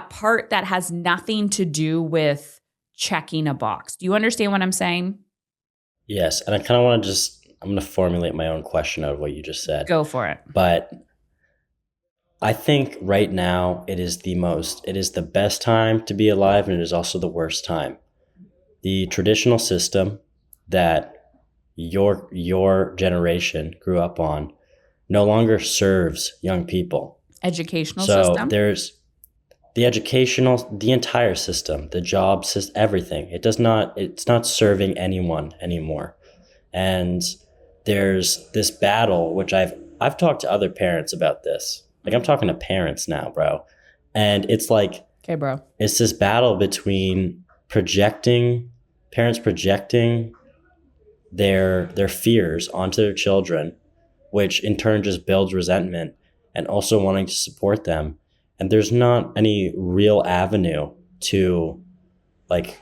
A: part that has nothing to do with checking a box? Do you understand what I'm saying?
B: Yes. And I kind of want to I'm going to formulate my own question out of what you just said.
A: Go for it.
B: But I think right now it is the best time to be alive, and it is also the worst time. The traditional system that your generation grew up on no longer serves young people.
A: Educational system?
B: So there's the entire system, the job system, everything. It's not serving anyone anymore. And there's this battle, which I've talked to other parents about this. Like I'm talking to parents now, bro. And it's like,
A: okay, bro.
B: It's this battle between parents projecting their fears onto their children, which in turn just builds resentment, and also wanting to support them. And there's not any real avenue to like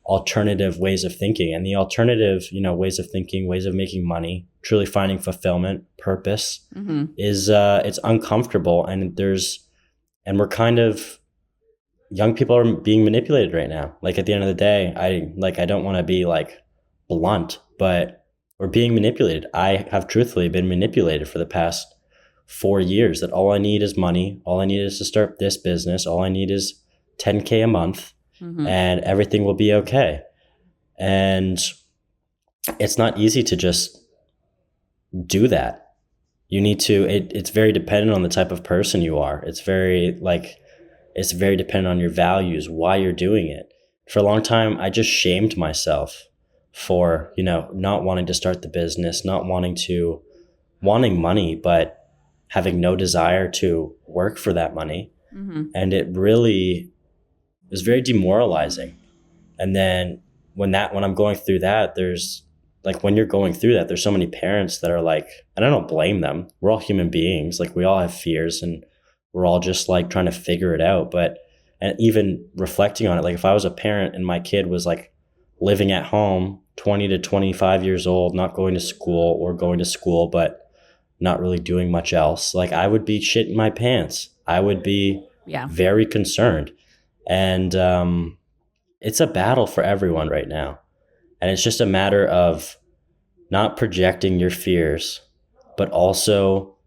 B: alternative ways of thinking. And the alternative, ways of thinking, ways of making money, truly finding fulfillment, purpose is it's uncomfortable. And we're kind of, young people are being manipulated right now. Like at the end of the day, I don't want to be like blunt, but we're being manipulated. I have truthfully been manipulated for the past 4 years that all I need is money. All I need is to start this business. All I need is $10K a month and everything will be okay. And it's not easy to just do that. You need to, it's very dependent on the type of person you are. It's very dependent on your values, why you're doing it. For a long time, I just shamed myself for, not wanting to start the business, not wanting money, but having no desire to work for that money. And it really was very demoralizing. And then when I'm going through that, when you're going through that, there's so many parents that are like, and I don't blame them. We're all human beings. Like we all have fears and we're all just like trying to figure it out. And even reflecting on it, like if I was a parent and my kid was like living at home, 20 to 25 years old, not going to school or going to school, but not really doing much else, like I would be shitting my pants. I would be very concerned. And it's a battle for everyone right now. And it's just a matter of not projecting your fears, but also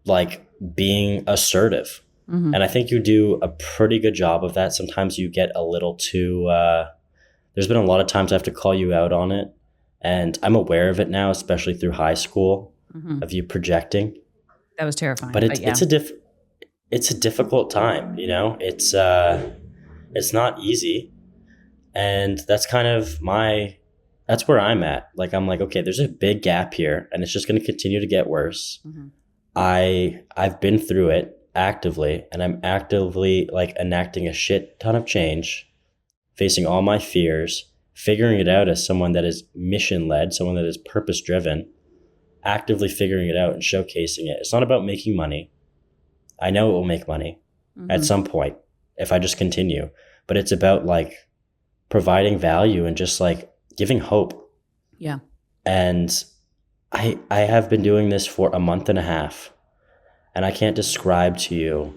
B: like being assertive. And I think you do a pretty good job of that. Sometimes you get a little too, there's been a lot of times I have to call you out on it. And I'm aware of it now, especially through high school, of you projecting.
A: That was terrifying.
B: But it's a difficult time, it's not easy. And that's kind of that's where I'm at. Like, I'm like, okay, there's a big gap here and it's just going to continue to get worse. I've been through it. actively, and I'm actively like enacting a shit ton of change, facing all my fears, figuring it out as someone that is mission led, someone that is purpose driven, actively figuring it out and showcasing it. It's not about making money. I know it will make money at some point if I just continue, but it's about like providing value and just like giving hope.
A: Yeah.
B: And I have been doing this for a month and a half, and I can't describe to you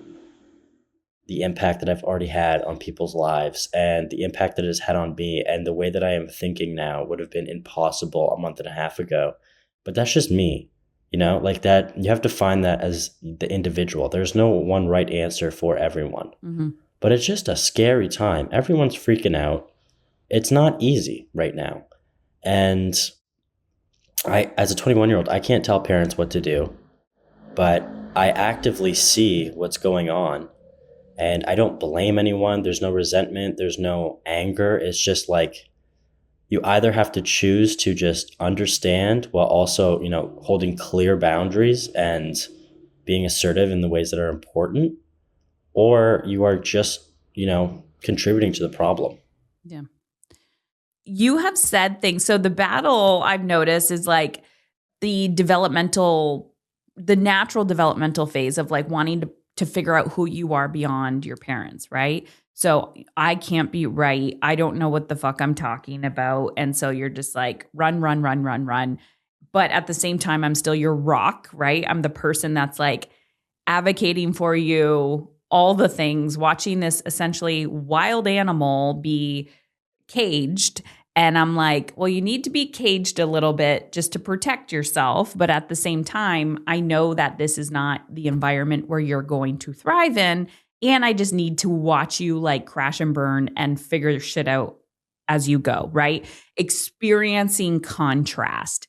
B: the impact that I've already had on people's lives and the impact that it has had on me, and the way that I am thinking now would have been impossible a month and a half ago. But that's just me, like that. You have to find that as the individual. There's no one right answer for everyone, but it's just a scary time. Everyone's freaking out. It's not easy right now. And as a 21-year-old, I can't tell parents what to do, but I actively see what's going on. And I don't blame anyone. There's no resentment. There's no anger. It's just like you either have to choose to just understand while also, holding clear boundaries and being assertive in the ways that are important, or you are just, contributing to the problem.
A: Yeah. You have said things. So the battle I've noticed is like the natural developmental phase of like wanting to figure out who you are beyond your parents, right? So I can't be right. I don't know what the fuck I'm talking about. And so you're just like run. But at the same time, I'm still your rock, right? I'm the person that's like advocating for you, all the things, watching this essentially wild animal be caged. And I'm like, well, you need to be caged a little bit just to protect yourself. But at the same time, I know that this is not the environment where you're going to thrive in. And I just need to watch you like crash and burn and figure shit out as you go, right? Experiencing contrast.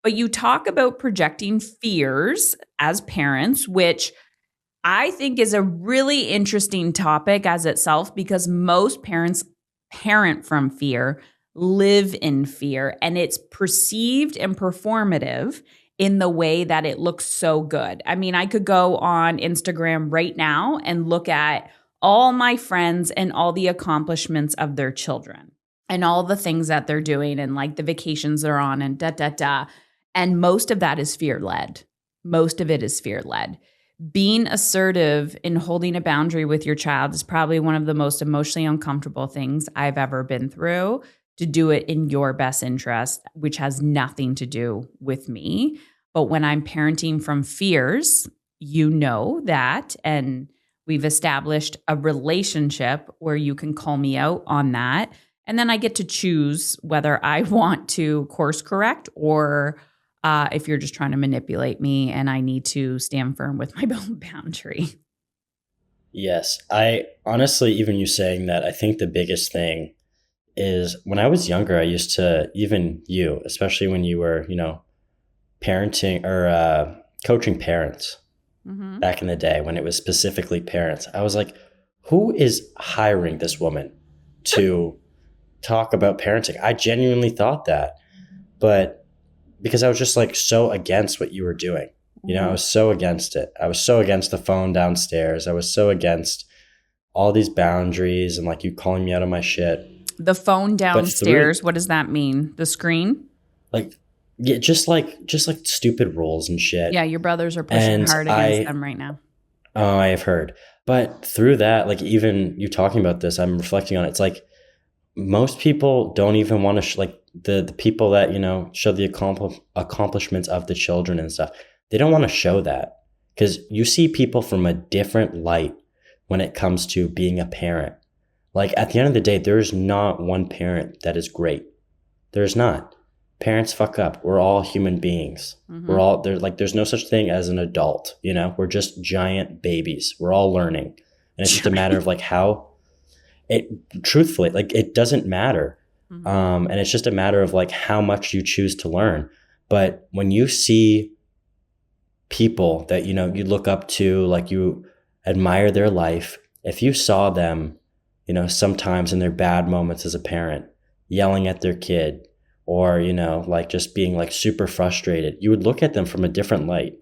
A: But you talk about projecting fears as parents, which I think is a really interesting topic as itself, because most parents parent from fear, live in fear, and it's perceived and performative in the way that it looks so good. I mean, I could go on Instagram right now and look at all my friends and all the accomplishments of their children and all the things that they're doing and like the vacations they're on and da. And most of that is fear-led. Most of it is fear-led. Being assertive in holding a boundary with your child is probably one of the most emotionally uncomfortable things I've ever been through. To do it in your best interest, which has nothing to do with me. But when I'm parenting from fears, you know that, and we've established a relationship where you can call me out on that. And then I get to choose whether I want to course correct or if you're just trying to manipulate me and I need to stand firm with my own boundary.
B: Yes. I honestly, even you saying that, I think the biggest thing is when I was younger, I used to, even you, especially when you were, parenting or coaching parents back in the day when it was specifically parents, I was like, who is hiring this woman to talk about parenting? I genuinely thought that, but because I was just like so against what you were doing, I was so against it. I was so against the phone downstairs. I was so against all these boundaries and like you calling me out of my shit.
A: The phone downstairs, what does that mean? The screen?
B: Like, yeah, just like stupid rules and shit.
A: Yeah, your brothers are pushing hard against them right now.
B: Oh, I have heard. But through that, like even you talking about this, I'm reflecting on it. It's like most people don't even want to, like the people that, show the accomplishments of the children and stuff. They don't want to show that because you see people from a different light when it comes to being a parent. Like at the end of the day, there's not one parent that is great. There's not. Parents fuck up. We're all human beings. There's no such thing as an adult, we're just giant babies. We're all learning. And it's just a matter of like how truthfully, like it doesn't matter. And it's just a matter of like how much you choose to learn. But when you see people that, you look up to, like you admire their life, if you saw them, sometimes in their bad moments as a parent, yelling at their kid or, like just being like super frustrated, you would look at them from a different light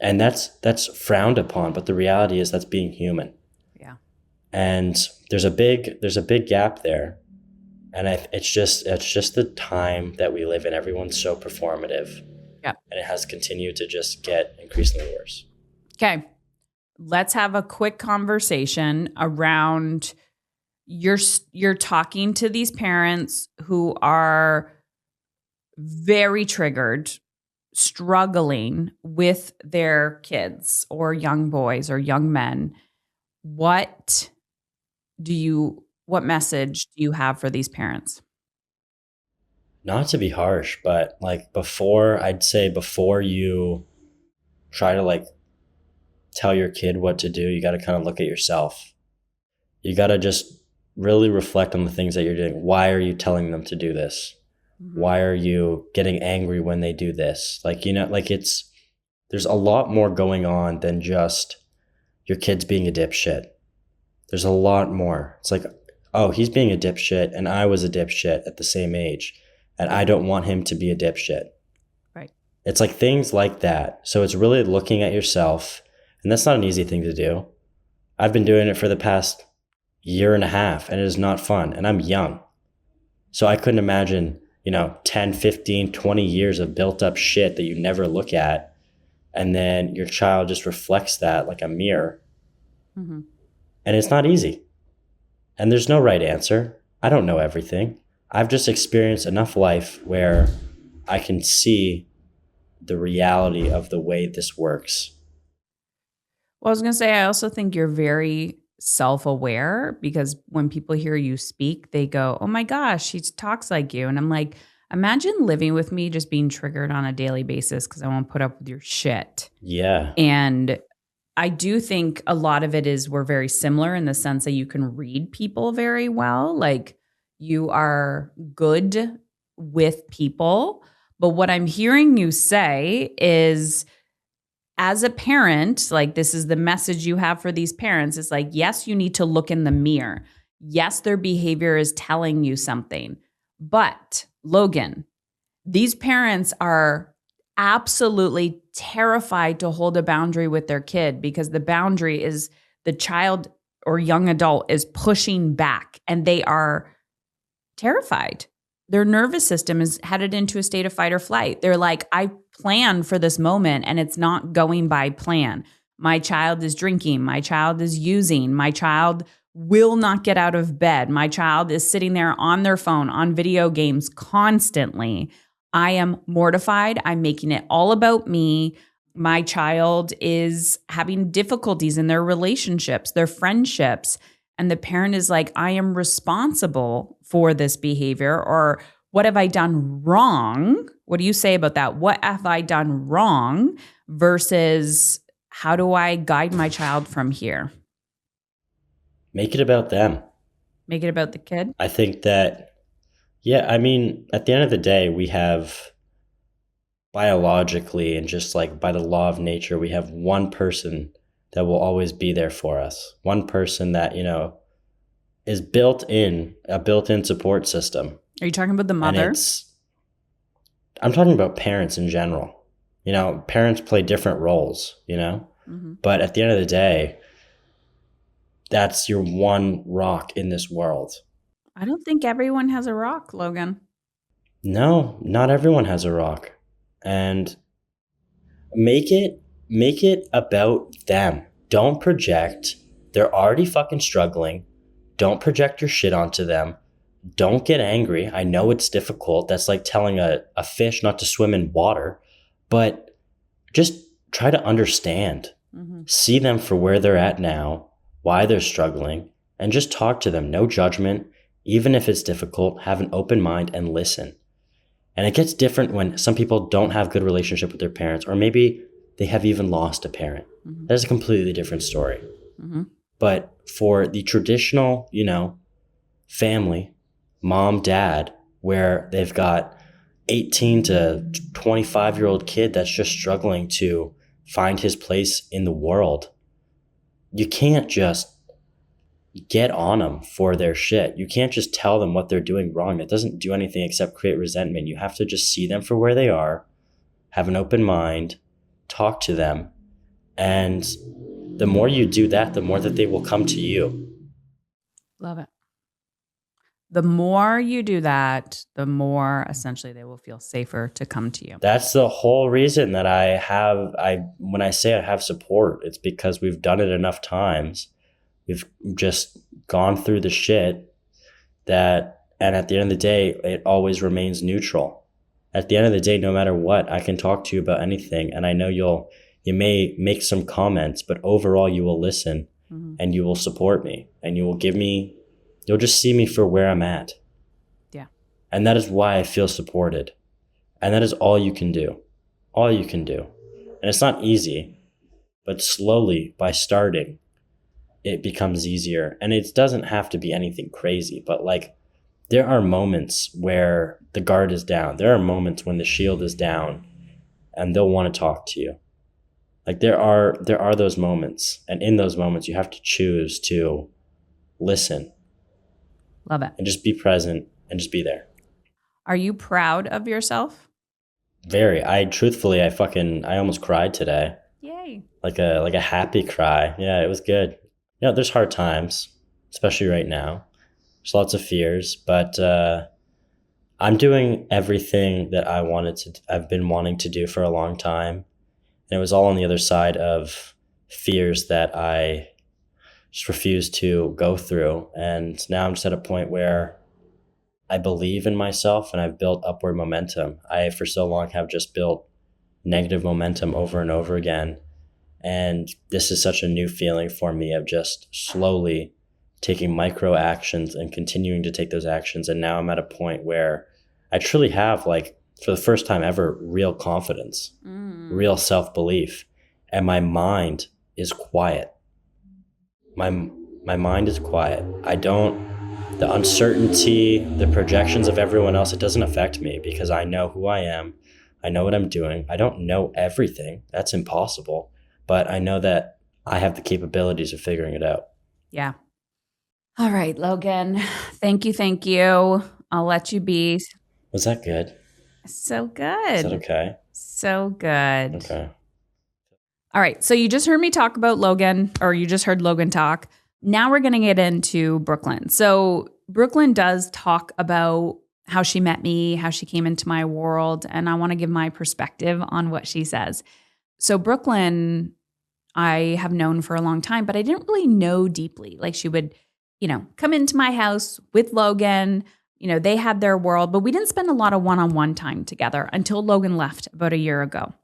B: And that's frowned upon, but the reality is that's being human.
A: Yeah.
B: And there's a big gap there. And it's just the time that we live in. Everyone's so performative.
A: Yeah.
B: And it has continued to just get increasingly worse.
A: Okay. Let's have a quick conversation around you're talking to these parents who are very triggered, struggling with their kids or young boys or young men. What message do you have for these parents?
B: Not to be harsh, but like I'd say before you try to like tell your kid what to do, you got to kind of look at yourself. You got to just really reflect on the things that you're doing. Why are you telling them to do this? Mm-hmm. Why are you getting angry when they do this? Like, like there's a lot more going on than just your kid's being a dipshit. There's a lot more. It's like, oh, he's being a dipshit and I was a dipshit at the same age and I don't want him to be a dipshit.
A: Right.
B: It's like things like that. So it's really looking at yourself, and that's not an easy thing to do. I've been doing it for the past year and a half and it is not fun, and I'm young. So I couldn't imagine, 10, 15, 20 years of built up shit that you never look at, and then your child just reflects that like a mirror. Mm-hmm. And it's not easy. And there's no right answer. I don't know everything. I've just experienced enough life where I can see the reality of the way this works.
A: Well, I was going to say, I also think you're very self-aware, because when people hear you speak, they go, oh my gosh, she talks like you. And I'm like, imagine living with me just being triggered on a daily basis because I won't put up with your shit.
B: Yeah.
A: And I do think a lot of it is we're very similar in the sense that you can read people very well. Like, you are good with people. But what I'm hearing you say is, as a parent, like, this is the message you have for these parents. It's like, yes, you need to look in the mirror. Yes, their behavior is telling you something. But Logan, these parents are absolutely terrified to hold a boundary with their kid, because the boundary is the child or young adult is pushing back and they are terrified. Their nervous system is headed into a state of fight or flight. They're like, I planned for this moment and it's not going by plan. My child is drinking. My child is using. My child will not get out of bed. My child is sitting there on their phone, on video games constantly. I am mortified. I'm making it all about me. My child is having difficulties in their relationships, their friendships. And the parent is like, I am responsible for this behavior, or what have I done wrong? What do you say about that? What have I done wrong versus how do I guide my child from here?
B: Make it about them.
A: Make it about the kid?
B: I think that, yeah, I mean, at the end of the day, we have biologically and just like by the law of nature, we have one person that will always be there for us. One person that, is a built-in support system.
A: Are you talking about the mother?
B: I'm talking about parents in general. Parents play different roles, mm-hmm. But at the end of the day, that's your one rock in this world.
A: I don't think everyone has a rock, Logan.
B: No, not everyone has a rock. And make it about them. Don't project. They're already fucking struggling. Don't project your shit onto them. Don't get angry. I know it's difficult. That's like telling a fish not to swim in water. But just try to understand. Mm-hmm. See them for where they're at now, why they're struggling, and just talk to them. No judgment. Even if it's difficult, have an open mind and listen. And it gets different when some people don't have good relationship with their parents, or maybe they have even lost a parent. Mm-hmm. That's a completely different story. Mm-hmm. But for the traditional, family, mom, dad, where they've got 18 to 25-year-old kid that's just struggling to find his place in the world, you can't just get on them for their shit. You can't just tell them what they're doing wrong. It doesn't do anything except create resentment. You have to just see them for where they are, have an open mind, talk to them, And the more you do that, the more that they will come to you.
A: Love it. The more you do that, the more essentially they will feel safer to come to you.
B: That's the whole reason that when I say I have support, it's because we've done it enough times. We've just gone through the shit and at the end of the day, it always remains neutral. At the end of the day, no matter what, I can talk to you about anything. And I know you may make some comments, but overall you will listen and you will support me and you'll just see me for where I'm at.
A: Yeah.
B: And that is why I feel supported. And that is all you can do. All you can do. And it's not easy, but slowly by starting, it becomes easier. And it doesn't have to be anything crazy, but like there are moments where the guard is down. There are moments when the shield is down and they'll want to talk to you. Like there are those moments. And in those moments, you have to choose to listen.
A: Love it.
B: And just be present and just be there.
A: Are you proud of yourself?
B: Very. I almost cried today.
A: Yay.
B: Like a happy cry. Yeah, it was good. There's hard times, especially right now. There's lots of fears, but I'm doing everything that I've been wanting to do for a long time. And it was all on the other side of fears that I just refused to go through. And now I'm just at a point where I believe in myself and I've built upward momentum. I, for so long, have just built negative momentum over and over again. And this is such a new feeling for me of just slowly taking micro actions and continuing to take those actions. And now I'm at a point where I truly have, like, for the first time ever, real confidence, real self-belief. And my mind is quiet. My mind is quiet. The uncertainty, the projections of everyone else, it doesn't affect me because I know who I am. I know what I'm doing. I don't know everything. That's impossible. But I know that I have the capabilities of figuring it out.
A: Yeah. All right, Logan. Thank you. I'll let you be.
B: Was that good?
A: So good.
B: Is that okay?
A: So good.
B: Okay.
A: All right. So you just heard me talk about Logan, or you just heard Logan talk. Now we're going to get into Brooklyn. So Brooklyn does talk about how she met me, how she came into my world, and I want to give my perspective on what she says. So Brooklyn, I have known for a long time, but I didn't really know deeply. Like she would, come into my house with Logan. They had their world, but we didn't spend a lot of one-on-one time together until Logan left about a year ago.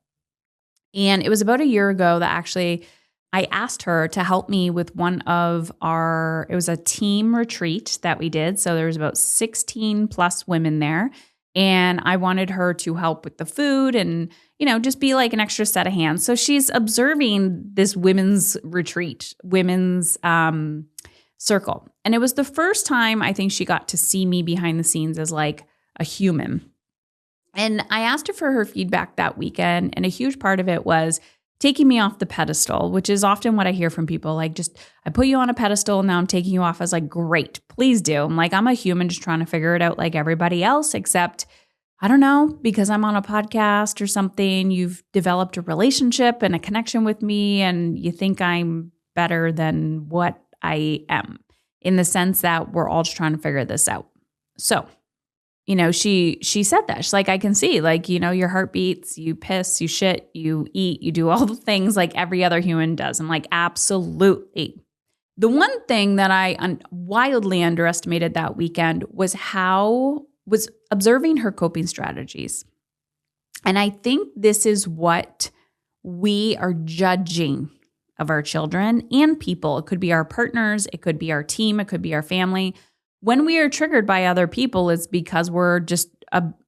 A: And it was about a year ago that actually I asked her to help me with it was a team retreat that we did. So there was about 16 plus women there. And I wanted her to help with the food and, just be like an extra set of hands. So she's observing this women's retreat, women's circle. And it was the first time I think she got to see me behind the scenes as like a human. And I asked her for her feedback that weekend. And a huge part of it was taking me off the pedestal, which is often what I hear from people. Like, I put you on a pedestal. Now I'm taking you off. I was like, great, please do. I'm like, I'm a human just trying to figure it out like everybody else, except I don't know, because I'm on a podcast or something, you've developed a relationship and a connection with me and you think I'm better than what I am, in the sense that we're all just trying to figure this out. So, she said that. She's like, I can see, like, your heart beats, you piss, you shit, you eat, you do all the things like every other human does. I'm like, absolutely. The one thing that I wildly underestimated that weekend was observing her coping strategies. And I think this is what we are judging of our children and people. It could be our partners, it could be our team, it could be our family. When we are triggered by other people, it's because we're just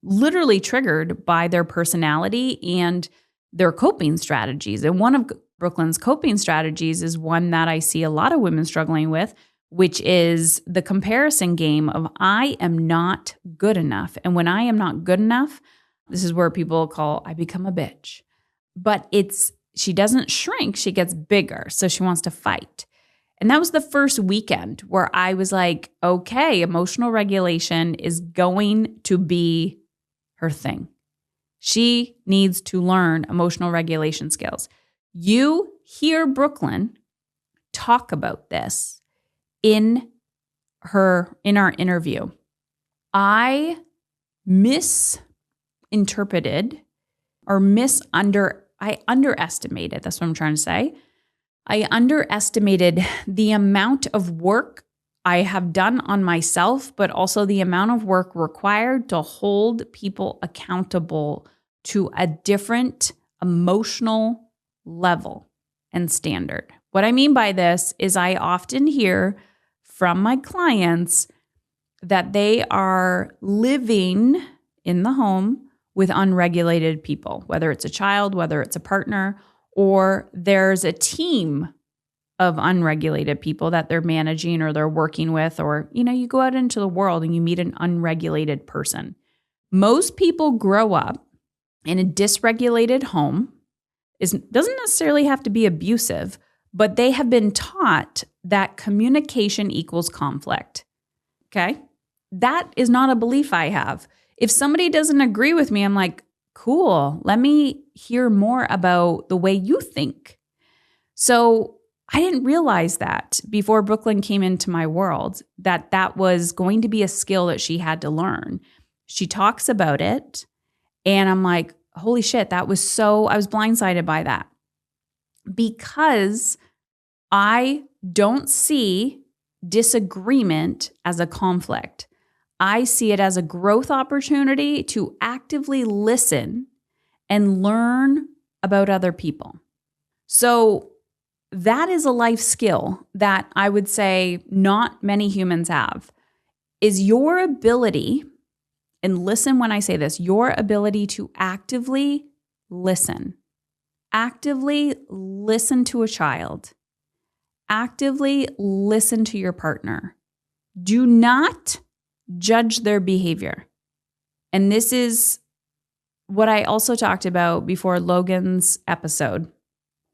A: literally triggered by their personality and their coping strategies. And one of Brooklyn's coping strategies is one that I see a lot of women struggling with, which is the comparison game of I am not good enough. And when I am not good enough, this is where people call I become a bitch. But she doesn't shrink, she gets bigger. So she wants to fight. And that was the first weekend where I was like, okay, emotional regulation is going to be her thing. She needs to learn emotional regulation skills. You hear Brooklyn talk about this in our interview. I misinterpreted or I underestimated, that's what I'm trying to say. I underestimated the amount of work I have done on myself, but also the amount of work required to hold people accountable to a different emotional level and standard. What I mean by this is I often hear from my clients that they are living in the home with unregulated people, whether it's a child, whether it's a partner, or there's a team of unregulated people that they're managing or they're working with, or, you go out into the world and you meet an unregulated person. Most people grow up in a dysregulated home. It doesn't necessarily have to be abusive, but they have been taught that communication equals conflict. Okay? That is not a belief I have. If somebody doesn't agree with me, I'm like, cool, let me hear more about the way you think. So I didn't realize that before Brooklyn came into my world, that was going to be a skill that she had to learn. She talks about it, and I'm like, holy shit, I was blindsided by that. Because I don't see disagreement as a conflict. I see it as a growth opportunity to actively listen and learn about other people. So that is a life skill that I would say not many humans have, is your ability, and listen when I say this, your ability to actively listen. Actively listen to a child. Actively listen to your partner. Do not judge their behavior. And this is what I also talked about before Logan's episode.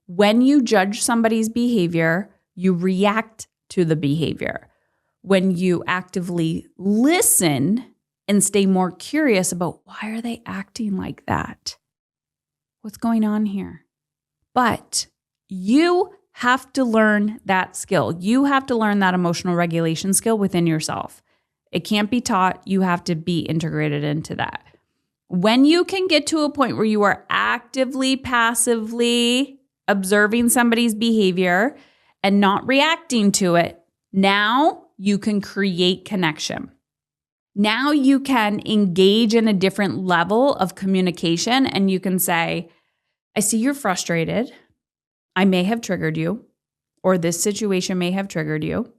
A: When you judge somebody's behavior, you react to the behavior. When you actively listen and stay more curious about why are they acting like that? What's going on here? But you have to learn that skill. You have to learn that emotional regulation skill within yourself. It can't be taught. You have to be integrated into that. When you can get to a point where you are actively, passively observing somebody's behavior and not reacting to it, now you can create connection. Now you can engage in a different level of communication, and you can say, I see you're frustrated. I may have triggered you, or this situation may have triggered you.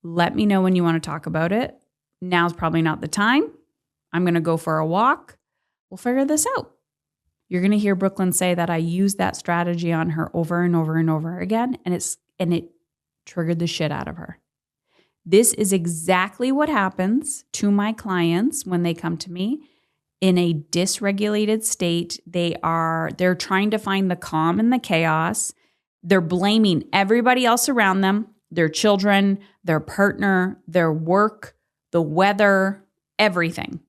A: Let me know when you want to talk about it. Now's probably not the time. I'm going to go for a walk. We'll figure this out. You're going to hear Brooklyn say that I used that strategy on her over and over and over again, and it triggered the shit out of her. This is exactly what happens to my clients when they come to me in a dysregulated state. They're trying to find the calm in the chaos. They're blaming everybody else around them, their children, their partner, their work, the weather, everything.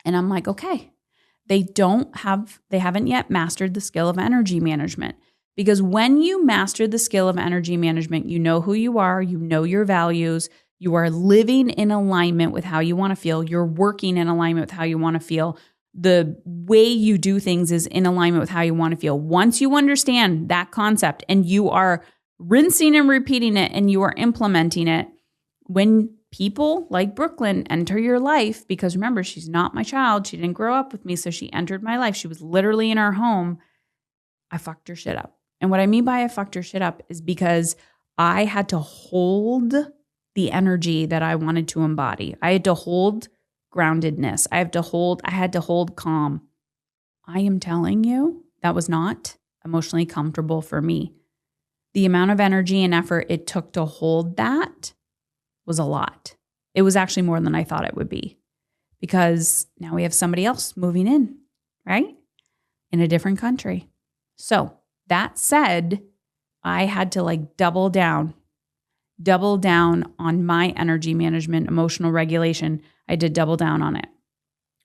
A: And I'm like, okay, they haven't yet mastered the skill of energy management. Because when you master the skill of energy management, you know who you are, you know your values, you are living in alignment with how you want to feel, you're working in alignment with how you want to feel. The way you do things is in alignment with how you want to feel. Once you understand that concept and you are rinsing and repeating it and you are implementing it, when people like Brooklyn enter your life, because remember, she's not my child, she didn't grow up with me, so she entered my life, she was literally in our home, I fucked her shit up. And what I mean by I fucked her shit up is because I had to hold the energy that I wanted to embody. I had to hold groundedness. I had to hold calm. I am telling you, that was not emotionally comfortable for me. The amount of energy and effort it took to hold that was a lot. It was actually more than I thought it would be, because now we have somebody else moving in, right? In a different country. So that said, I had to double down on my energy management, emotional regulation. I did double down on it.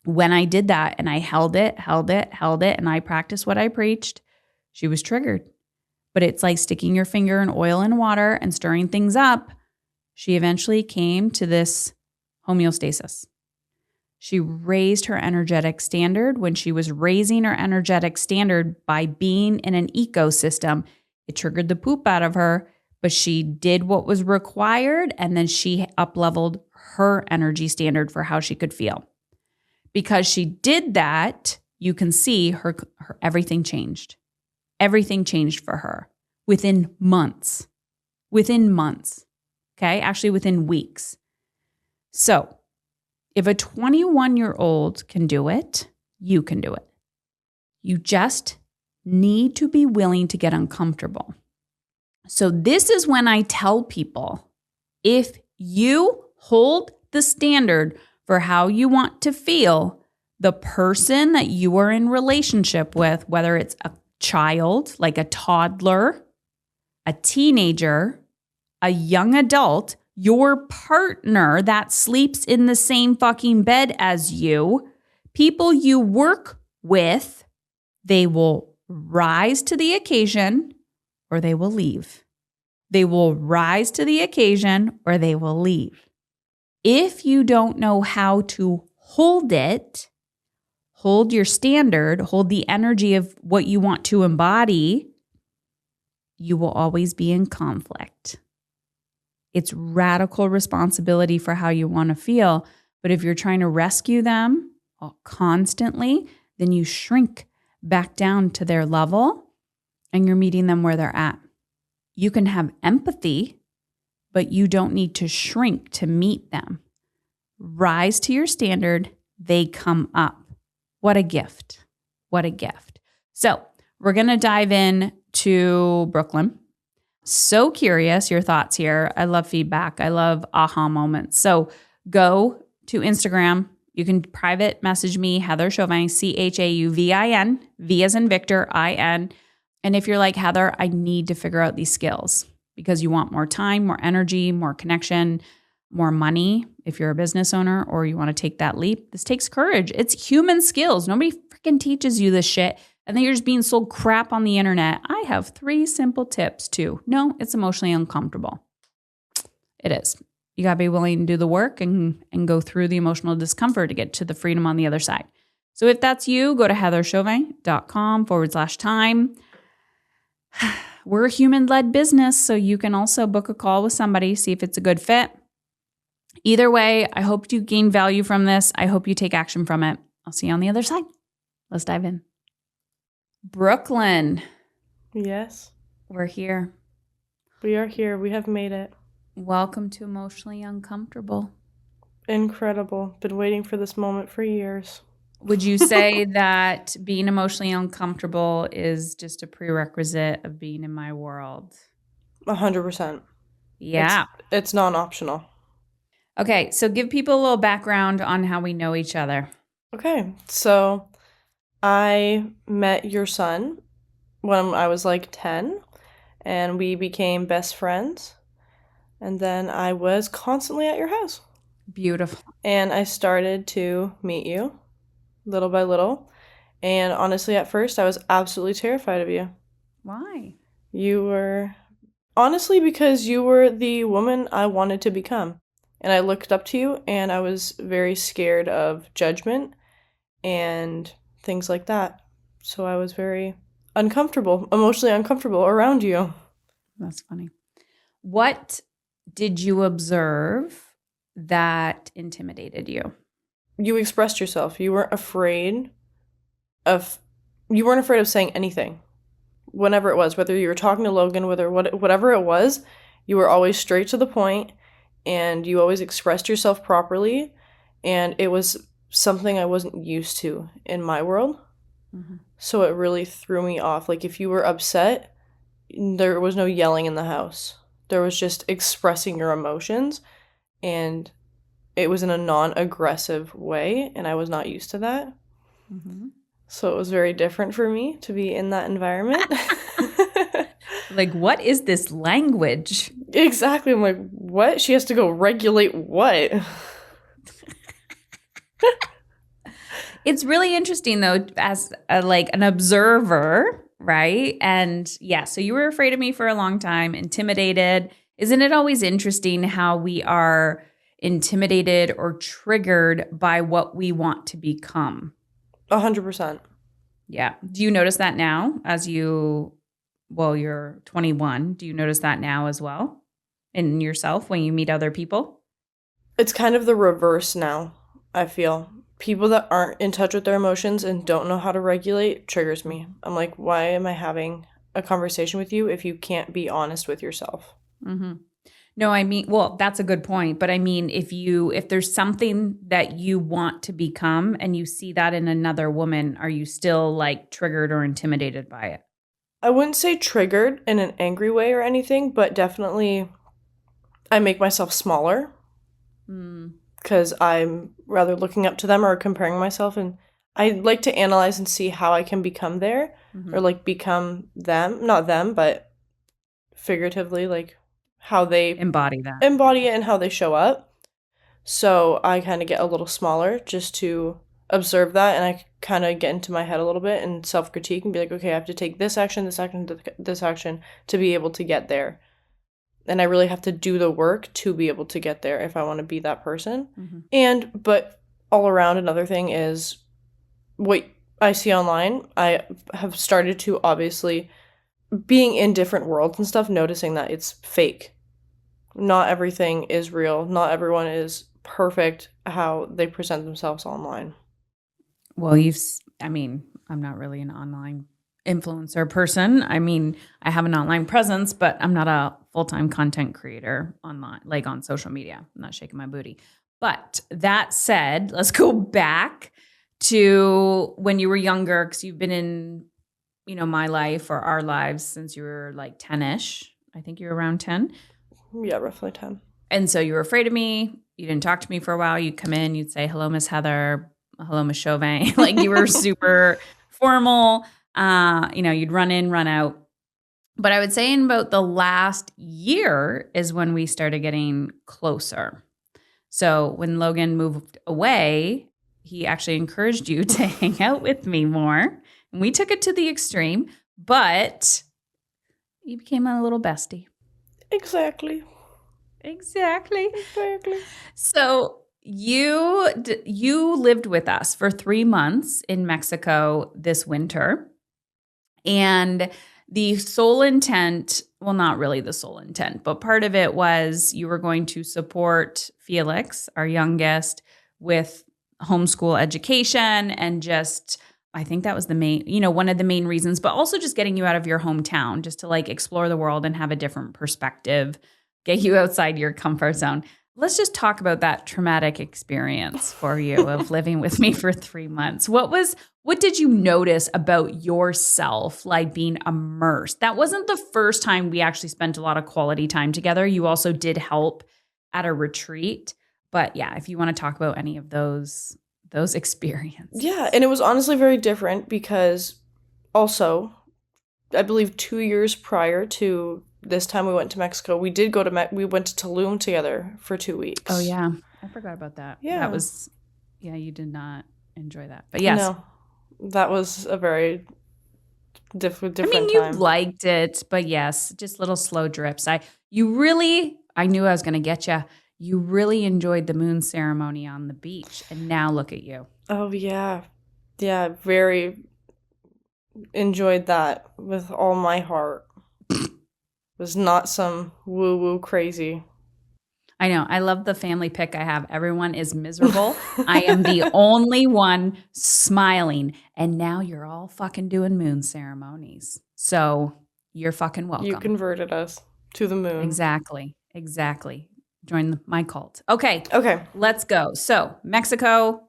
A: When I did that and I held it, and I practiced what I preached, she was triggered. but it's like sticking your finger in oil and water and stirring things up. She eventually came to this homeostasis. She raised her energetic standard. When she was raising her energetic standard by being in an ecosystem, it triggered the poop out of her, but she did what was required, and then she up-leveled her energy standard for how she could feel. Because she did that, you can see her everything changed. Everything changed for her within months. Within months. Okay? Actually, within weeks. So, if a 21-year-old can do it, you can do it. You just need to be willing to get uncomfortable. So this is when I tell people, if you hold the standard for how you want to feel, the person that you are in relationship with, whether it's a child, like a toddler, a teenager, a young adult, your partner that sleeps in the same fucking bed as you, people you work with, they will rise to the occasion or they will leave. They will rise to the occasion or they will leave. If you don't know how to hold it, hold your standard, hold the energy of what you want to embody, you will always be in conflict. It's radical responsibility for how you want to feel. But if you're trying to rescue them constantly, then you shrink back down to their level and you're meeting them where they're at. You can have empathy, but you don't need to shrink to meet them. Rise to your standard, they come up. What a gift. What a gift. So we're going to dive in to Brooklyn. So curious, your thoughts here. I love feedback. I love aha moments. So go to Instagram. You can private message me, Heather Chauvin, Chauvin, V as in Victor, I-N. And if you're like, Heather, I need to figure out these skills because you want more time, more energy, more connection, more money. If you're a business owner or you want to take that leap, this takes courage. It's human skills. Nobody freaking teaches you this shit. And then you're just being sold crap on the internet. I have 3 simple tips too. No, it's emotionally uncomfortable. It is. You got to be willing to do the work and go through the emotional discomfort to get to the freedom on the other side. So if that's you, go to heatherchauvin.com/time. We're a human-led business, so you can also book a call with somebody, see if it's a good fit. Either way, I hope you gain value from this. I hope you take action from it. I'll see you on the other side. Let's dive in. Brooklyn.
C: Yes.
A: We're here.
C: We are here. We have made it.
A: Welcome to Emotionally Uncomfortable.
C: Incredible. Been waiting for this moment for years.
A: Would you say that being emotionally uncomfortable is just a prerequisite of being in my world?
C: 100%.
A: Yeah.
C: It's non-optional.
A: Okay, so give people a little background on how we know each other.
C: Okay, so I met your son when I was like 10, and we became best friends. And then I was constantly at your house.
A: Beautiful.
C: And I started to meet you little by little. And honestly, at first, I was absolutely terrified of you.
A: Why?
C: Honestly, because you were the woman I wanted to become. And I looked up to you, and I was very scared of judgment and things like that. So I was very emotionally uncomfortable around you.
A: That's funny. What did you observe that intimidated you?
C: You expressed yourself. You weren't afraid of saying anything. Whenever it was, whether you were talking to Logan, whatever it was, you were always straight to the point, and you always expressed yourself properly, and it was something I wasn't used to in my world. Mm-hmm. So it really threw me off. Like, if you were upset, there was no yelling in the house. There was just expressing your emotions, and it was in a non-aggressive way, and I was not used to that. Mm-hmm. So it was very different for me to be in that environment.
A: Like, what is this language?
C: Exactly. I'm like, what? She has to go regulate what?
A: It's really interesting, though, as an observer, right? And yeah, so you were afraid of me for a long time, intimidated. Isn't it always interesting how we are intimidated or triggered by what we want to become?
C: 100%.
A: Yeah. Do you notice that now you're 21. Do you notice that now as well in yourself when you meet other people?
C: It's kind of the reverse now, I feel. People that aren't in touch with their emotions and don't know how to regulate triggers me. I'm like, why am I having a conversation with you if you can't be honest with yourself?
A: Mm-hmm. No, I mean, well, that's a good point. But I mean, if there's something that you want to become and you see that in another woman, are you still like triggered or intimidated by it?
C: I wouldn't say triggered in an angry way or anything, but definitely I make myself smaller
A: Mm.
C: because I'm rather looking up to them or comparing myself. And I like to analyze and see how I can become there
A: Mm-hmm.
C: or like become them, not them, but figuratively, like how they
A: Embody that.
C: embody it and how they show up. So I kind of get a little smaller just to observe that, and I kind of get into my head a little bit and self-critique and be like, okay, I have to take this action, this action to be able to get there. And I really have to do the work to be able to get there if I want to be that person.
A: Mm-hmm.
C: But all around, another thing is what I see online. I have started to, obviously, being in different worlds and stuff, noticing that it's fake. Not everything is real. Not everyone is perfect how they present themselves online.
A: Well, I'm not really an online influencer person. I mean, I have an online presence, but I'm not a full-time content creator online, like on social media. I'm not shaking my booty. But that said, let's go back to when you were younger, because you've been in, my life or our lives since you were like 10-ish. I think you were around 10.
C: Yeah, roughly 10.
A: And so you were afraid of me. You didn't talk to me for a while. You'd come in, you'd say, hello, Miss Heather. Hello, Miss Chauvin. Like you were super formal. You'd run in, run out. But I would say in about the last year is when we started getting closer. So when Logan moved away, he actually encouraged you to hang out with me more. And we took it to the extreme, but you became a little bestie.
C: Exactly.
A: So you lived with us for 3 months in Mexico this winter. And the sole intent, well, not really the sole intent, but part of it was you were going to support Felix, our youngest, with homeschool education and just, I think that was the main, one of the main reasons, but also just getting you out of your hometown, just to like explore the world and have a different perspective, get you outside your comfort zone. Let's just talk about that traumatic experience for you of living with me for 3 months. What did you notice about yourself, like being immersed? That wasn't the first time we actually spent a lot of quality time together. You also did help at a retreat. But yeah, if you want to talk about any of those experiences.
C: Yeah, and it was honestly very different because also, I believe 2 years prior to this time we went to Mexico, we did go to we went to Tulum together for 2 weeks.
A: Oh yeah, I forgot about that.
C: Yeah,
A: that was you did not enjoy that, but yes,
C: no, that was a very different.
A: I mean, you liked it, but yes, just little slow drips. I knew I was going to get you. You really enjoyed the moon ceremony on the beach, and now look at you.
C: Oh yeah, very enjoyed that with all my heart. Was not some woo-woo crazy.
A: I know. I love the family pic I have. Everyone is miserable. I am the only one smiling. And now you're all fucking doing moon ceremonies. So you're fucking welcome.
C: You converted us to the moon.
A: Exactly. Join my cult. Okay. Let's go. So Mexico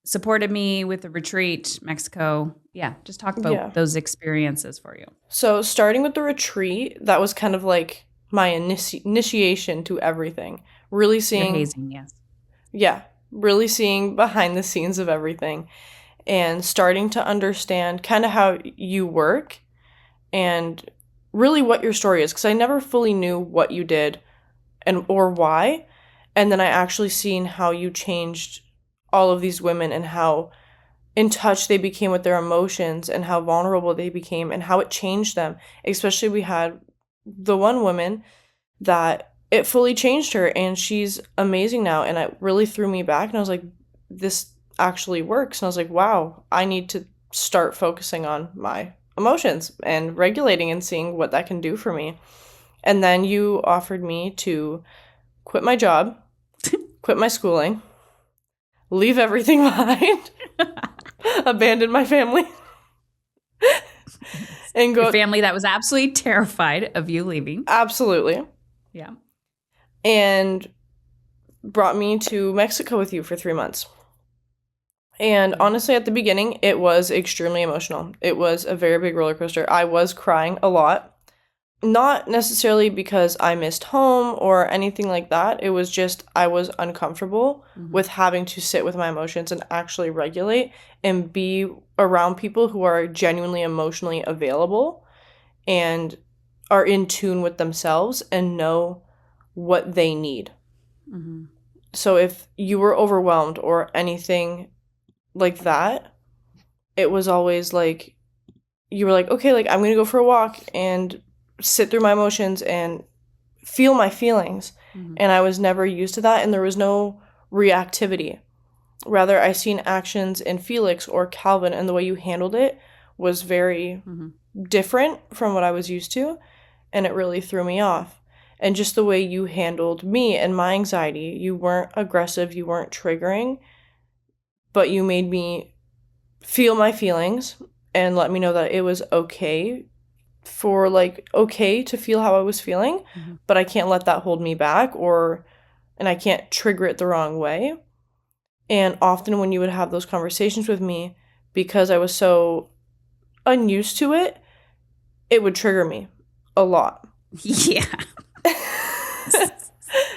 A: supported me with the retreat. Mexico. Yeah. Just talk about those experiences for you.
C: So starting with the retreat, that was kind of like my initiation to everything. Really seeing...
A: Your hazing, yes.
C: Yeah. Really seeing behind the scenes of everything and starting to understand kind of how you work and really what your story is. Because I never fully knew what you did or why. And then I actually seen how you changed all of these women and how in touch they became with their emotions and how vulnerable they became and how it changed them. Especially we had the one woman that it fully changed her and she's amazing now. And it really threw me back and I was like, this actually works. And I was like, wow, I need to start focusing on my emotions and regulating and seeing what that can do for me. And then you offered me to quit my job, quit my schooling, leave everything behind, abandon my family, and go.
A: Your family that was absolutely terrified of you leaving.
C: Absolutely.
A: Yeah.
C: And brought me to Mexico with you for 3 months. And honestly, at the beginning, it was extremely emotional. It was a very big roller coaster. I was crying a lot. Not necessarily because I missed home or anything like that. It was just I was uncomfortable with having to sit with my emotions and actually regulate and be around people who are genuinely emotionally available and are in tune with themselves and know what they need.
A: Mm-hmm.
C: So if you were overwhelmed or anything like that, it was always like, you were like, okay, like I'm going to go for a walk and sit through my emotions and feel my feelings.
A: Mm-hmm.
C: And I was never used to that. And there was no reactivity. Rather, I seen actions in Felix or Calvin and the way you handled it was very different from what I was used to. And it really threw me off. And just the way you handled me and my anxiety, you weren't aggressive, you weren't triggering, but you made me feel my feelings and let me know that it was okay to feel how I was feeling, but I can't let that hold me back and I can't trigger it the wrong way. And often when you would have those conversations with me, because I was so unused to it, it would trigger me a lot.
A: Yeah.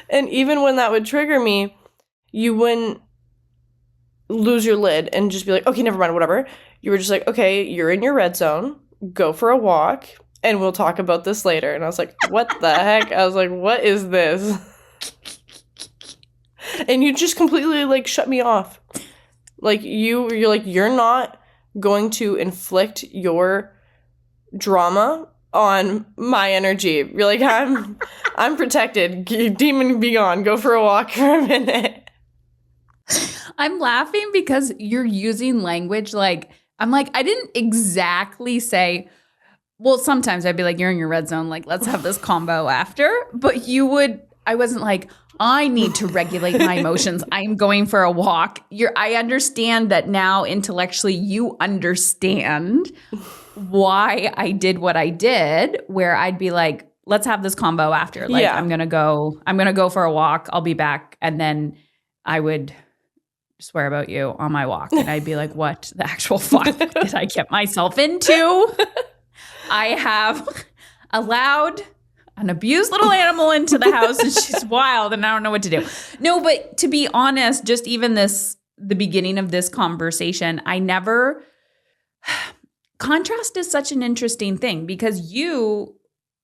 C: And even when that would trigger me, you wouldn't lose your lid and just be like, okay, never mind, whatever. You were just like, okay, you're in your red zone. Go for a walk and we'll talk about this later. And I was like, what the heck? I was like, what is this? And you just completely like shut me off. Like you're like, you're not going to inflict your drama on my energy. You're like, I'm protected. Demon, be gone. Go for a walk for a minute.
A: I'm laughing because you're using language like, I'm like, I didn't exactly say, well, sometimes I'd be like, you're in your red zone, like, let's have this combo after. But I wasn't like, I need to regulate my emotions. I'm going for a walk. I understand that now intellectually you understand why I did what I did, where I'd be like, let's have this combo after. Like, I'm going to go for a walk. I'll be back. And then I would swear about you on my walk. And I'd be like, what the actual fuck did I get myself into? I have allowed an abused little animal into the house and she's wild and I don't know what to do. No, but to be honest, just even the beginning of this conversation, contrast is such an interesting thing because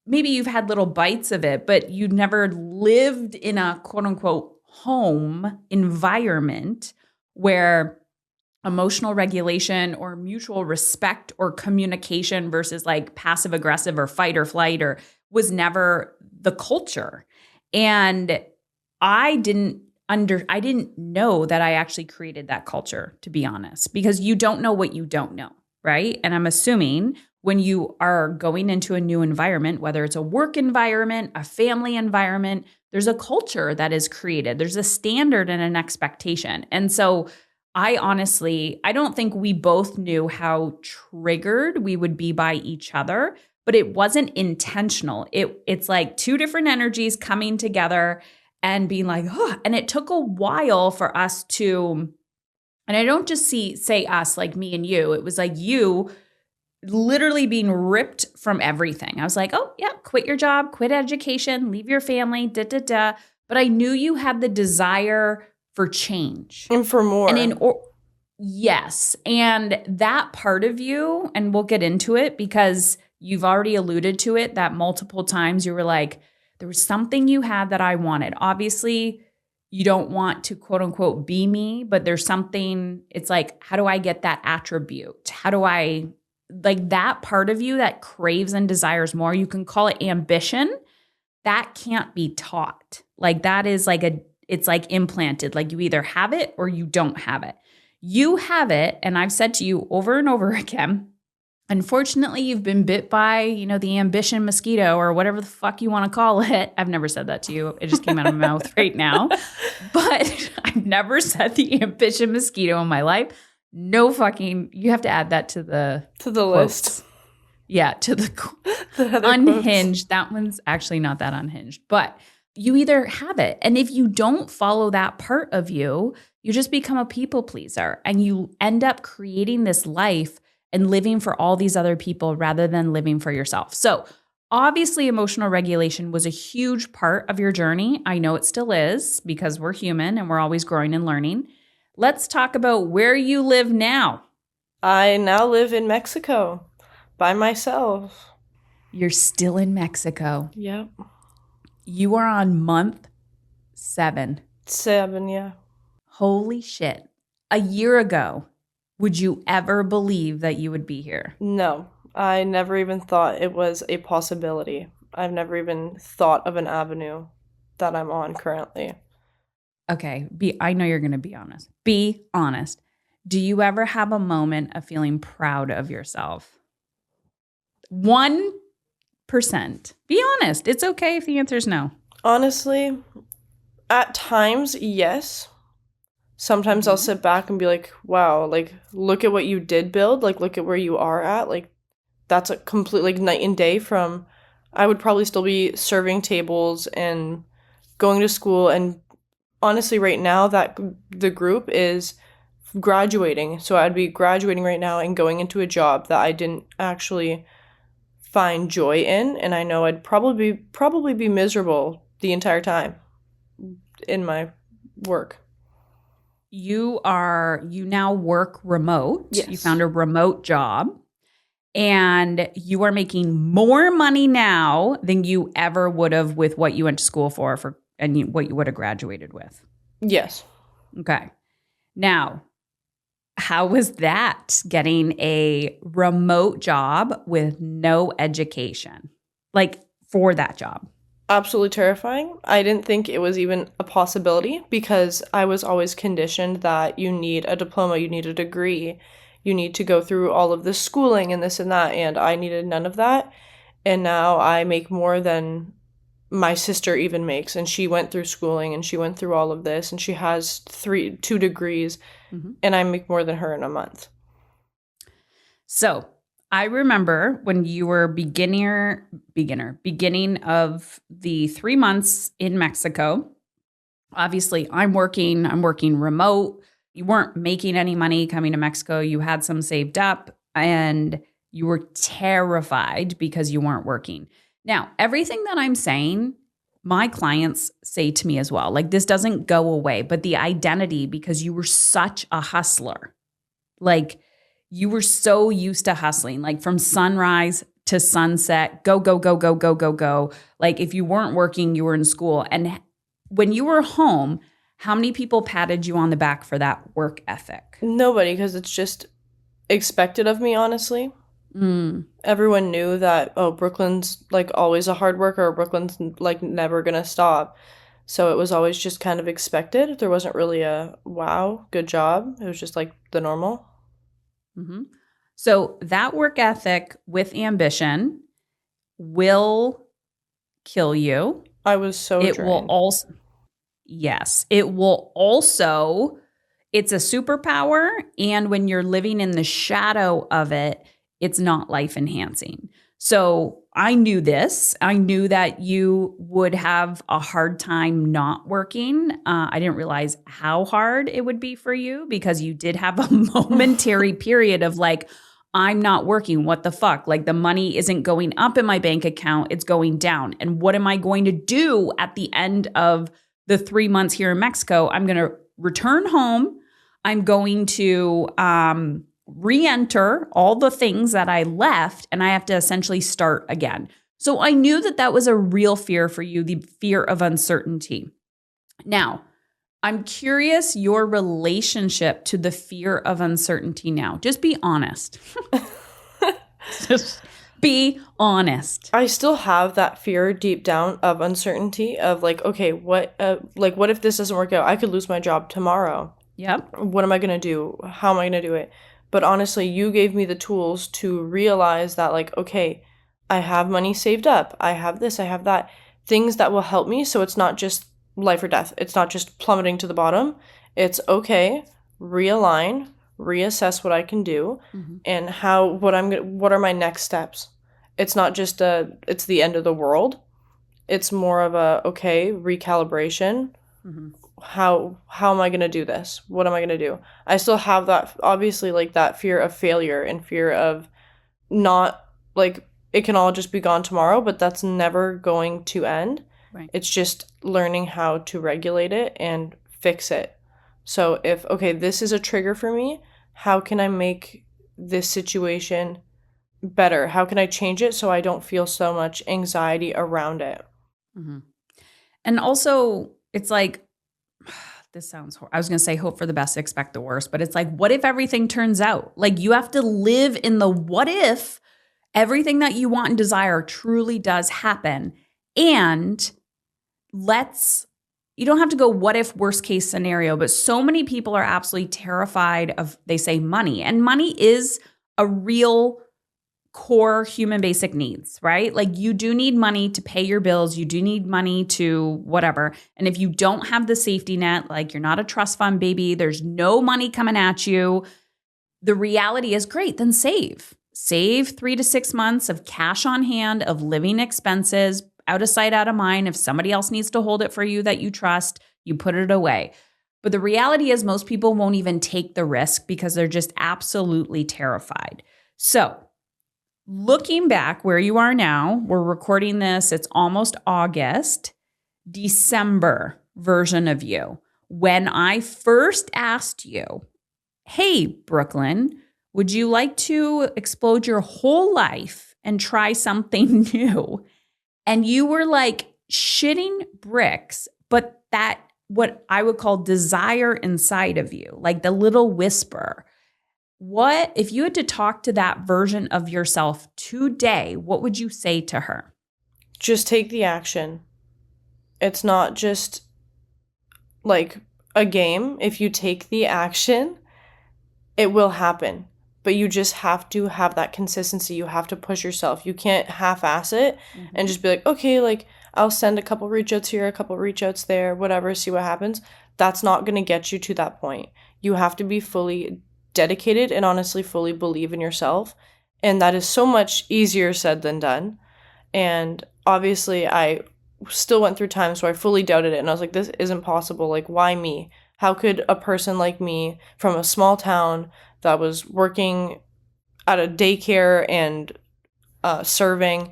A: maybe you've had little bites of it, but you never lived in a quote unquote home environment where emotional regulation or mutual respect or communication versus like passive aggressive or fight or flight was never the culture. And I didn't know that I actually created that culture, to be honest, because you don't know what you don't know, right? And I'm assuming when you are going into a new environment, whether it's a work environment, a family environment, there's a culture that is created. There's a standard and an expectation. And so I don't think we both knew how triggered we would be by each other, but it wasn't intentional. It's like two different energies coming together and being like, oh, and it took a while for us to, and I don't just say us, like me and you, it was like you literally being ripped from everything. I was like, oh yeah, quit your job, quit education, leave your family, But I knew you had the desire for change.
C: And for more.
A: Yes. And that part of you, and we'll get into it because you've already alluded to it that multiple times you were like, there was something you had that I wanted. Obviously, you don't want to quote unquote be me, but there's something, it's like, how do I get that attribute? How do I, like that part of you that craves and desires more, you can call it ambition. That can't be taught. Like that is like it's like implanted. Like you either have it or you don't have it. You have it. And I've said to you over and over again, unfortunately, you've been bit by, the ambition mosquito or whatever the fuck you want to call it. I've never said that to you. It just came out of my mouth right now. But I've never said the ambition mosquito in my life. No fucking, you have to add that to the
C: list.
A: Yeah, to the unhinged. Quotes. That one's actually not that unhinged, but you either have it. And if you don't follow that part of you, you just become a people pleaser and you end up creating this life and living for all these other people rather than living for yourself. So obviously emotional regulation was a huge part of your journey. I know it still is because we're human and we're always growing and learning. Let's talk about where you live now.
C: I now live in Mexico by myself.
A: You're still in Mexico.
C: Yep.
A: You are on month 7.
C: 7, yeah.
A: Holy shit. A year ago, would you ever believe that you would be here?
C: No, I never even thought it was a possibility. I've never even thought of an avenue that I'm on currently.
A: Okay, I know you're going to be honest. Be honest. Do you ever have a moment of feeling proud of yourself? 1%. Be honest. It's okay if the answer is no.
C: Honestly, at times, yes. Sometimes I'll sit back and be like, wow, like, look at what you did build. Like, look at where you are at. Like, that's a complete, like, night and day from, I would probably still be serving tables and going to school. And honestly, right now, that the group is graduating. So I'd be graduating right now and going into a job that I didn't actually find joy in. And I know I'd probably be miserable the entire time in my work.
A: You now work remote.
C: Yes.
A: You found a remote job and you are making more money now than you ever would have with what you went to school for and what you would have graduated with.
C: Yes.
A: Okay. Now, how was that getting a remote job with no education? Like for that job?
C: Absolutely terrifying. I didn't think it was even a possibility because I was always conditioned that you need a diploma, you need a degree, you need to go through all of this schooling and this and that, and I needed none of that. And now I make more than my sister even makes, and she went through schooling and she went through all of this and she has 2 degrees, and I make more than her in a month.
A: So I remember when you were beginning of the 3 months in Mexico. Obviously, I'm working remote. You weren't making any money coming to Mexico. You had some saved up and you were terrified because you weren't working. Now, everything that I'm saying, my clients say to me as well. Like this doesn't go away, but the identity, because you were such a hustler. Like you were so used to hustling, like from sunrise to sunset, go, go, go, go, go, go, go. Like if you weren't working, you were in school. And when you were home, how many people patted you on the back for that work ethic?
C: Nobody, because it's just expected of me, honestly. Everyone knew that, oh, Brooklyn's like always a hard worker, or Brooklyn's like never gonna stop. So it was always just kind of expected. There wasn't really a, wow, good job. It was just like the normal.
A: So that work ethic with ambition will kill you.
C: I was so
A: It
C: drained.
A: will also, yes, it will also, it's a superpower. And when you're living in the shadow of it, it's not life enhancing. So I knew this. I knew that you would have a hard time not working. I didn't realize how hard it would be for you because you did have a momentary period of like, I'm not working. What the fuck? Like the money isn't going up in my bank account. It's going down. And what am I going to do at the end of the 3 months here in Mexico? I'm going to return home. I'm going to re-enter all the things that I left, and I have to essentially start again. So I knew that that was a real fear for you, the fear of uncertainty. Now, I'm curious your relationship to the fear of uncertainty now. Just be honest. Just be honest.
C: I still have that fear deep down of uncertainty of like, okay, what if this doesn't work out? I could lose my job tomorrow.
A: Yep.
C: What am I going to do? How am I going to do it? But honestly, you gave me the tools to realize that like, okay, I have money saved up. I have this, I have that. Things that will help me so it's not just life or death. It's not just plummeting to the bottom. It's okay, realign, reassess what I can do and what are my next steps. It's not just it's the end of the world. It's more of a, okay, recalibration. How am I going to do this? What am I going to do? I still have that, obviously, like that fear of failure and fear of not, like, it can all just be gone tomorrow, but that's never going to end.
A: Right.
C: It's just learning how to regulate it and fix it. So if, okay, this is a trigger for me, how can I make this situation better? How can I change it so I don't feel so much anxiety around it?
A: And also, it's like, this sounds I was going to say hope for the best, expect the worst, but it's like, what if everything turns out? Like, you have to live in the what if everything that you want and desire truly does happen. And you don't have to go what if worst case scenario, but so many people are absolutely terrified of, they say money, and money is a real core human basic needs, right? Like, you do need money to pay your bills. You do need money to whatever. And if you don't have the safety net, like you're not a trust fund baby, there's no money coming at you. The reality is, great, then save. Save 3 to 6 months of cash on hand, of living expenses, out of sight, out of mind. If somebody else needs to hold it for you that you trust, you put it away. But the reality is, most people won't even take the risk because they're just absolutely terrified. So, looking back where you are now, we're recording this, it's almost August, December version of you. When I first asked you, hey, Brooklyn, would you like to explode your whole life and try something new? And you were like shitting bricks, but that, what I would call desire inside of you, like the little whisper. What, if you had to talk to that version of yourself today, what would you say to her?
C: Just take the action. It's not just like a game. If you take the action, it will happen. But you just have to have that consistency. You have to push yourself. You can't half-ass it and just be like, okay, like I'll send a couple reach outs here, a couple reach outs there, whatever, see what happens. That's not going to get you to that point. You have to be fully dedicated and honestly fully believe in yourself. And that is so much easier said than done. And obviously I still went through times where I fully doubted it. And I was like, this isn't possible. Like, why me? How could a person like me from a small town that was working at a daycare and serving,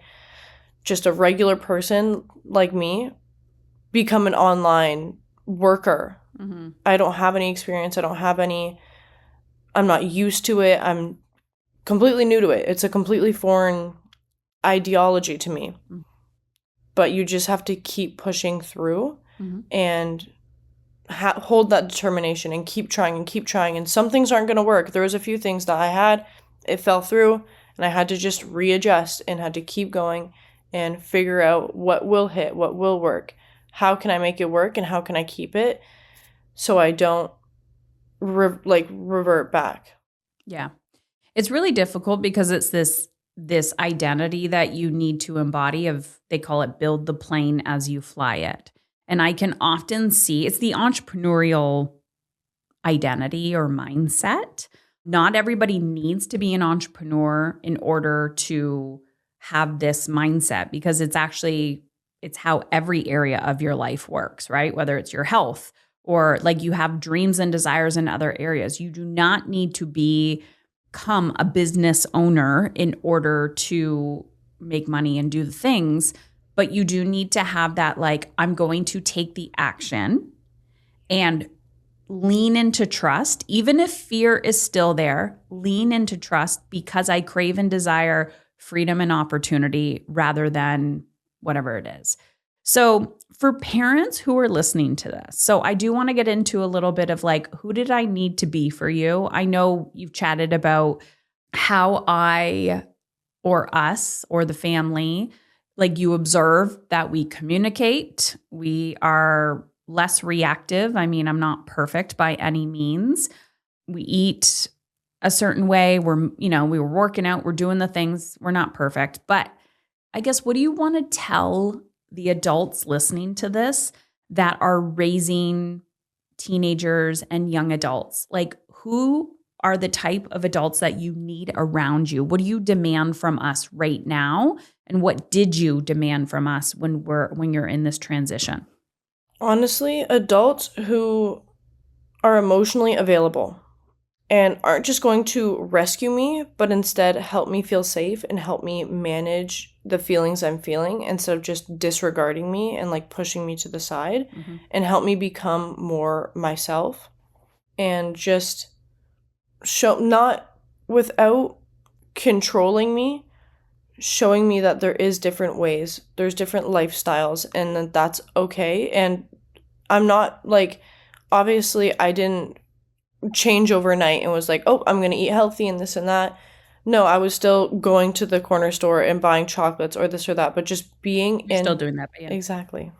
C: just a regular person like me, become an online worker? I don't have any experience. I'm not used to it. I'm completely new to it. It's a completely foreign ideology to me. But you just have to keep pushing through and hold that determination and keep trying. And some things aren't going to work. There was a few things that I had, it fell through, and I had to just readjust and had to keep going and figure out what will hit, what will work. How can I make it work and how can I keep it so I don't revert back?
A: Yeah. It's really difficult because it's this identity that you need to embody of, they call it build the plane as you fly it. And I can often see it's the entrepreneurial identity or mindset. Not everybody needs to be an entrepreneur in order to have this mindset, because it's how every area of your life works, right? Whether it's your health or like you have dreams and desires in other areas. You do not need to become a business owner in order to make money and do the things, but you do need to have that, like, I'm going to take the action and lean into trust. Even if fear is still there, lean into trust because I crave and desire freedom and opportunity rather than whatever it is. So for parents who are listening to this, so I do want to get into a little bit of like, who did I need to be for you? I know you've chatted about how I or us or the family, like you observe that we communicate, we are less reactive. I mean, I'm not perfect by any means. We eat a certain way. We were working out, we're doing the things. We're not perfect. But I guess, what do you want to tell the adults listening to this that are raising teenagers and young adults? Like, who are the type of adults that you need around you? What do you demand from us right now? And what did you demand from us when you're in this transition?
C: Honestly, adults who are emotionally available and aren't just going to rescue me, but instead help me feel safe and help me manage the feelings I'm feeling instead of just disregarding me and like pushing me to the side, and help me become more myself and just show, not without controlling me, showing me that there is different ways, there's different lifestyles, and that that's okay. And I'm not like, obviously I didn't change overnight and was like, oh, I'm going to eat healthy and this and that. No, I was still going to the corner store and buying chocolates or this or that, but just being
A: You're still doing that, but yeah.
C: Exactly.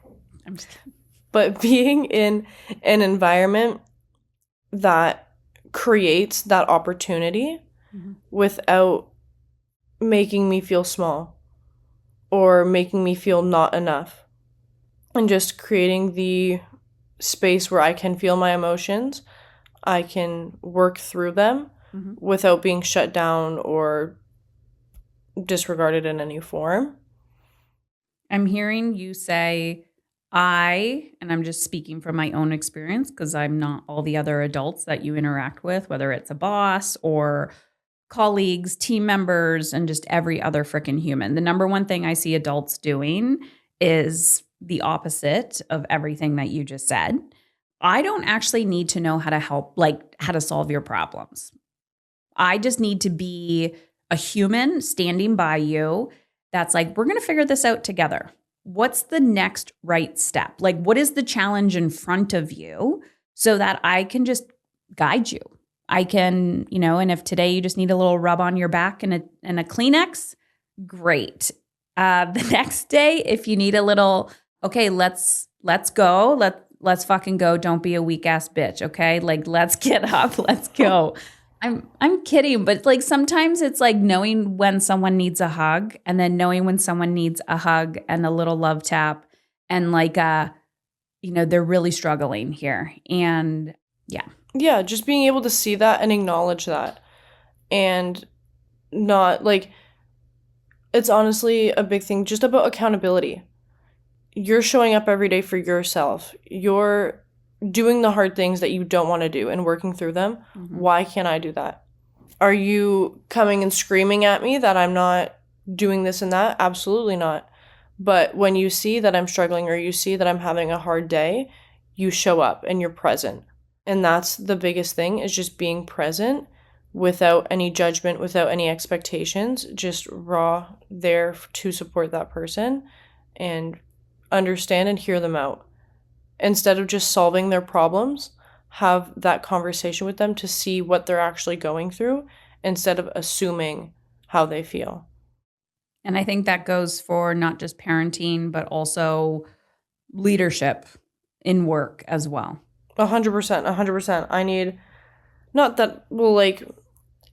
A: I'm just kidding.
C: But being in an environment that creates that opportunity without making me feel small or making me feel not enough, and just creating the space where I can feel my emotions, I can work through them without being shut down or disregarded in any form.
A: I'm hearing you say, and I'm just speaking from my own experience because I'm not all the other adults that you interact with, whether it's a boss or colleagues, team members, and just every other freaking human. The number one thing I see adults doing is the opposite of everything that you just said. I don't actually need to know how to help, like how to solve your problems. I just need to be a human standing by you that's like, we're going to figure this out together. What's the next right step? Like, what is the challenge in front of you so that I can just guide you? I can, and if today you just need a little rub on your back and a Kleenex, great. The next day, if you need a little, okay, let's go. Let's fucking go. Don't be a weak ass bitch. Okay. Like, let's get up. Let's go. I'm kidding. But like, sometimes it's like knowing when someone needs a hug and then knowing when someone needs a hug and a little love tap and like, they're really struggling here. And yeah.
C: Yeah. Just being able to see that and acknowledge that, and not like, it's honestly a big thing just about accountability. You're showing up every day for yourself. You're doing the hard things that you don't want to do and working through them. Why can't I do that? Are you coming and screaming at me that I'm not doing this and that? Absolutely not. But when you see that I'm struggling or you see that I'm having a hard day, you show up and you're present. And that's the biggest thing, is just being present without any judgment, without any expectations, just raw there to support that person and understand and hear them out. Instead of just solving their problems, have that conversation with them to see what they're actually going through instead of assuming how they feel.
A: And I think that goes for not just parenting, but also leadership in work as well.
C: 100%. I need, not that, well, like,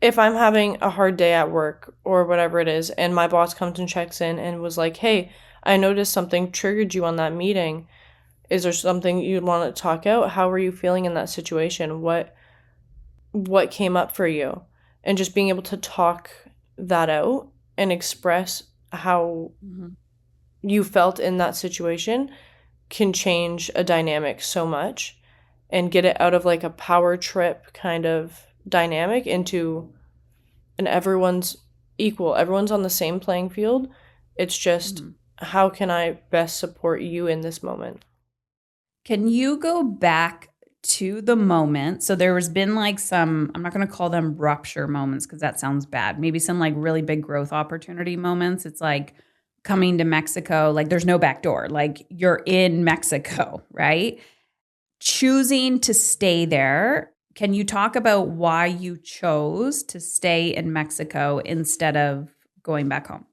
C: if I'm having a hard day at work or whatever it is, and my boss comes and checks in and was like, hey, I noticed something triggered you on that meeting. Is there something you'd want to talk out? How were you feeling in that situation? What came up for you? And just being able to talk that out and express how you felt in that situation can change a dynamic so much and get it out of like a power trip kind of dynamic into an everyone's equal. Everyone's on the same playing field. It's just, how can I best support you in this moment?
A: Can you go back to the moment? So there has been like some, I'm not going to call them rupture moments because that sounds bad. Maybe some like really big growth opportunity moments. It's like coming to Mexico, like there's no back door, like you're in Mexico, right? Choosing to stay there. Can you talk about why you chose to stay in Mexico instead of going back home?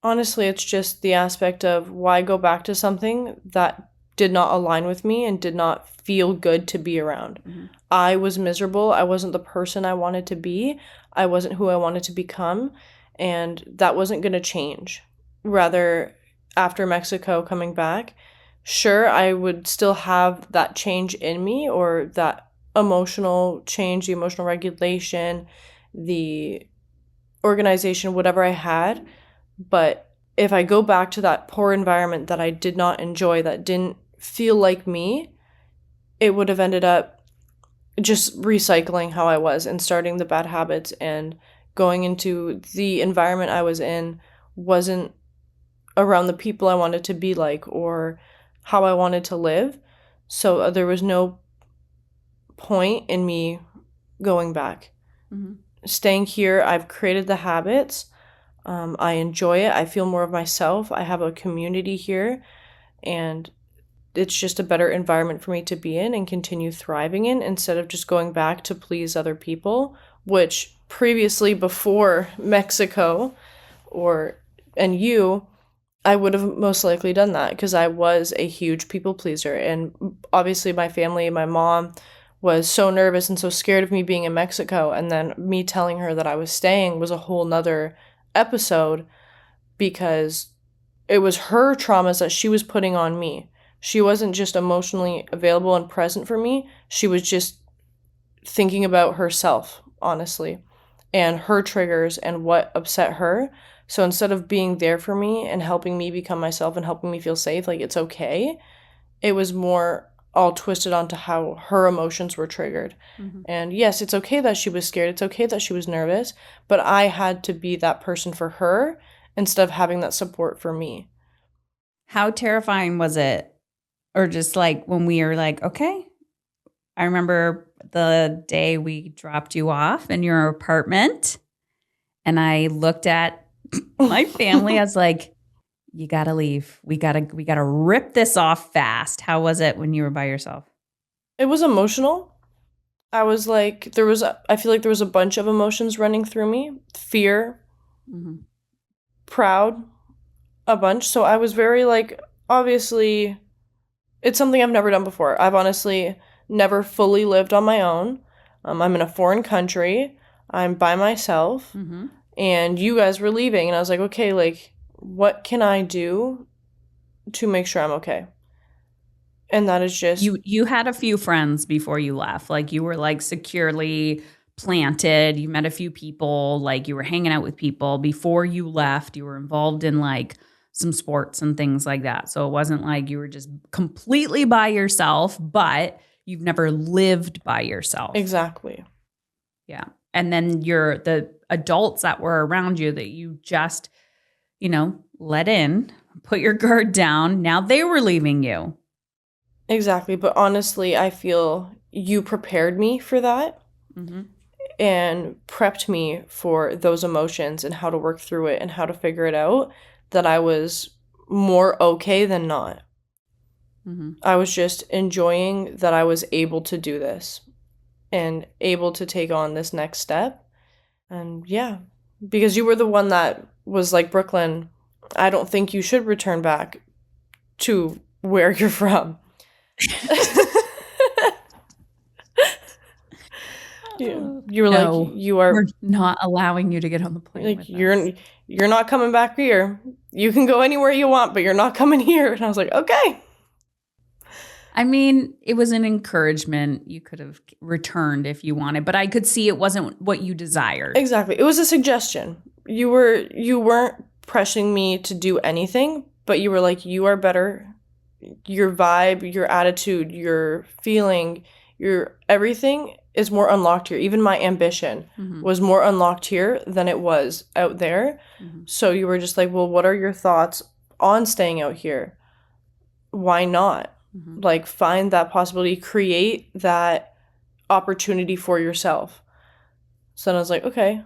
C: Honestly, it's just the aspect of why go back to something that did not align with me and did not feel good to be around.
A: Mm-hmm.
C: I was miserable. I wasn't the person I wanted to be. I wasn't who I wanted to become. And that wasn't going to change. Rather, after Mexico coming back, sure, I would still have that change in me, or that emotional change, the emotional regulation, the organization, whatever I had. But if I go back to that poor environment that I did not enjoy, that didn't feel like me, it would have ended up just recycling how I was and starting the bad habits, and going into the environment I was in wasn't around the people I wanted to be like or how I wanted to live. So there was no point in me going back.
A: Mm-hmm.
C: Staying here, I've created the habits. I enjoy it. I feel more of myself. I have a community here, and it's just a better environment for me to be in and continue thriving in, instead of just going back to please other people, which previously, before Mexico and you, I would have most likely done that, because I was a huge people pleaser. And obviously my family, my mom was so nervous and so scared of me being in Mexico, and then me telling her that I was staying was a whole nother episode, because it was her traumas that she was putting on me. She wasn't just emotionally available and present for me. She was just thinking about herself, honestly, and her triggers and what upset her. So instead of being there for me and helping me become myself and helping me feel safe, like it's okay, it was more all twisted onto how her emotions were triggered.
A: Mm-hmm.
C: And yes, it's okay that she was scared. It's okay that she was nervous, but I had to be that person for her instead of having that support for me.
A: How terrifying was it? Or just like when we were like, okay, I remember the day we dropped you off in your apartment, and I looked at my family. I was like, you got to leave. We got to rip this off fast. How was it when you were by yourself?
C: It was emotional. I was like, I feel like there was a bunch of emotions running through me. Fear,
A: Mm-hmm.
C: proud, a bunch. So I was very like, obviously, it's something I've never done before. I've honestly never fully lived on my own. I'm in a foreign country. I'm by myself.
A: Mm-hmm.
C: And you guys were leaving. And I was like, okay, like, what can I do to make sure I'm okay? And that is just...
A: You had a few friends before you left. Like you were like securely planted. You met a few people. Like you were hanging out with people before you left. You were involved in like some sports and things like that. So it wasn't like you were just completely by yourself, but you've never lived by yourself.
C: Exactly.
A: Yeah. And then the adults that were around you that you just, let in, put your guard down. Now they were leaving you.
C: Exactly. But honestly, I feel you prepared me for that.
A: Mm-hmm.
C: And prepped me for those emotions and how to work through it and how to figure it out, that I was more okay than not.
A: Mm-hmm.
C: I was just enjoying that I was able to do this and able to take on this next step. And yeah, because you were the one that was like, Brooklyn, I don't think you should return back to where you're from. You were
A: No,
C: like, you are...
A: We're not allowing you to get on the plane.
C: Like,
A: with
C: you're not coming back here. You can go anywhere you want, but you're not coming here. And I was like, okay.
A: I mean, it was an encouragement. You could have returned if you wanted, but I could see it wasn't what you desired.
C: Exactly. It was a suggestion. You weren't pressing me to do anything, but you were like, you are better. Your vibe, your attitude, your feeling, your everything is more unlocked here. Even my ambition was more unlocked here than it was out there. Mm-hmm. So you were just like, well, what are your thoughts on staying out here? Why not? Mm-hmm. Like, find that possibility, create that opportunity for yourself. So then I was like, okay.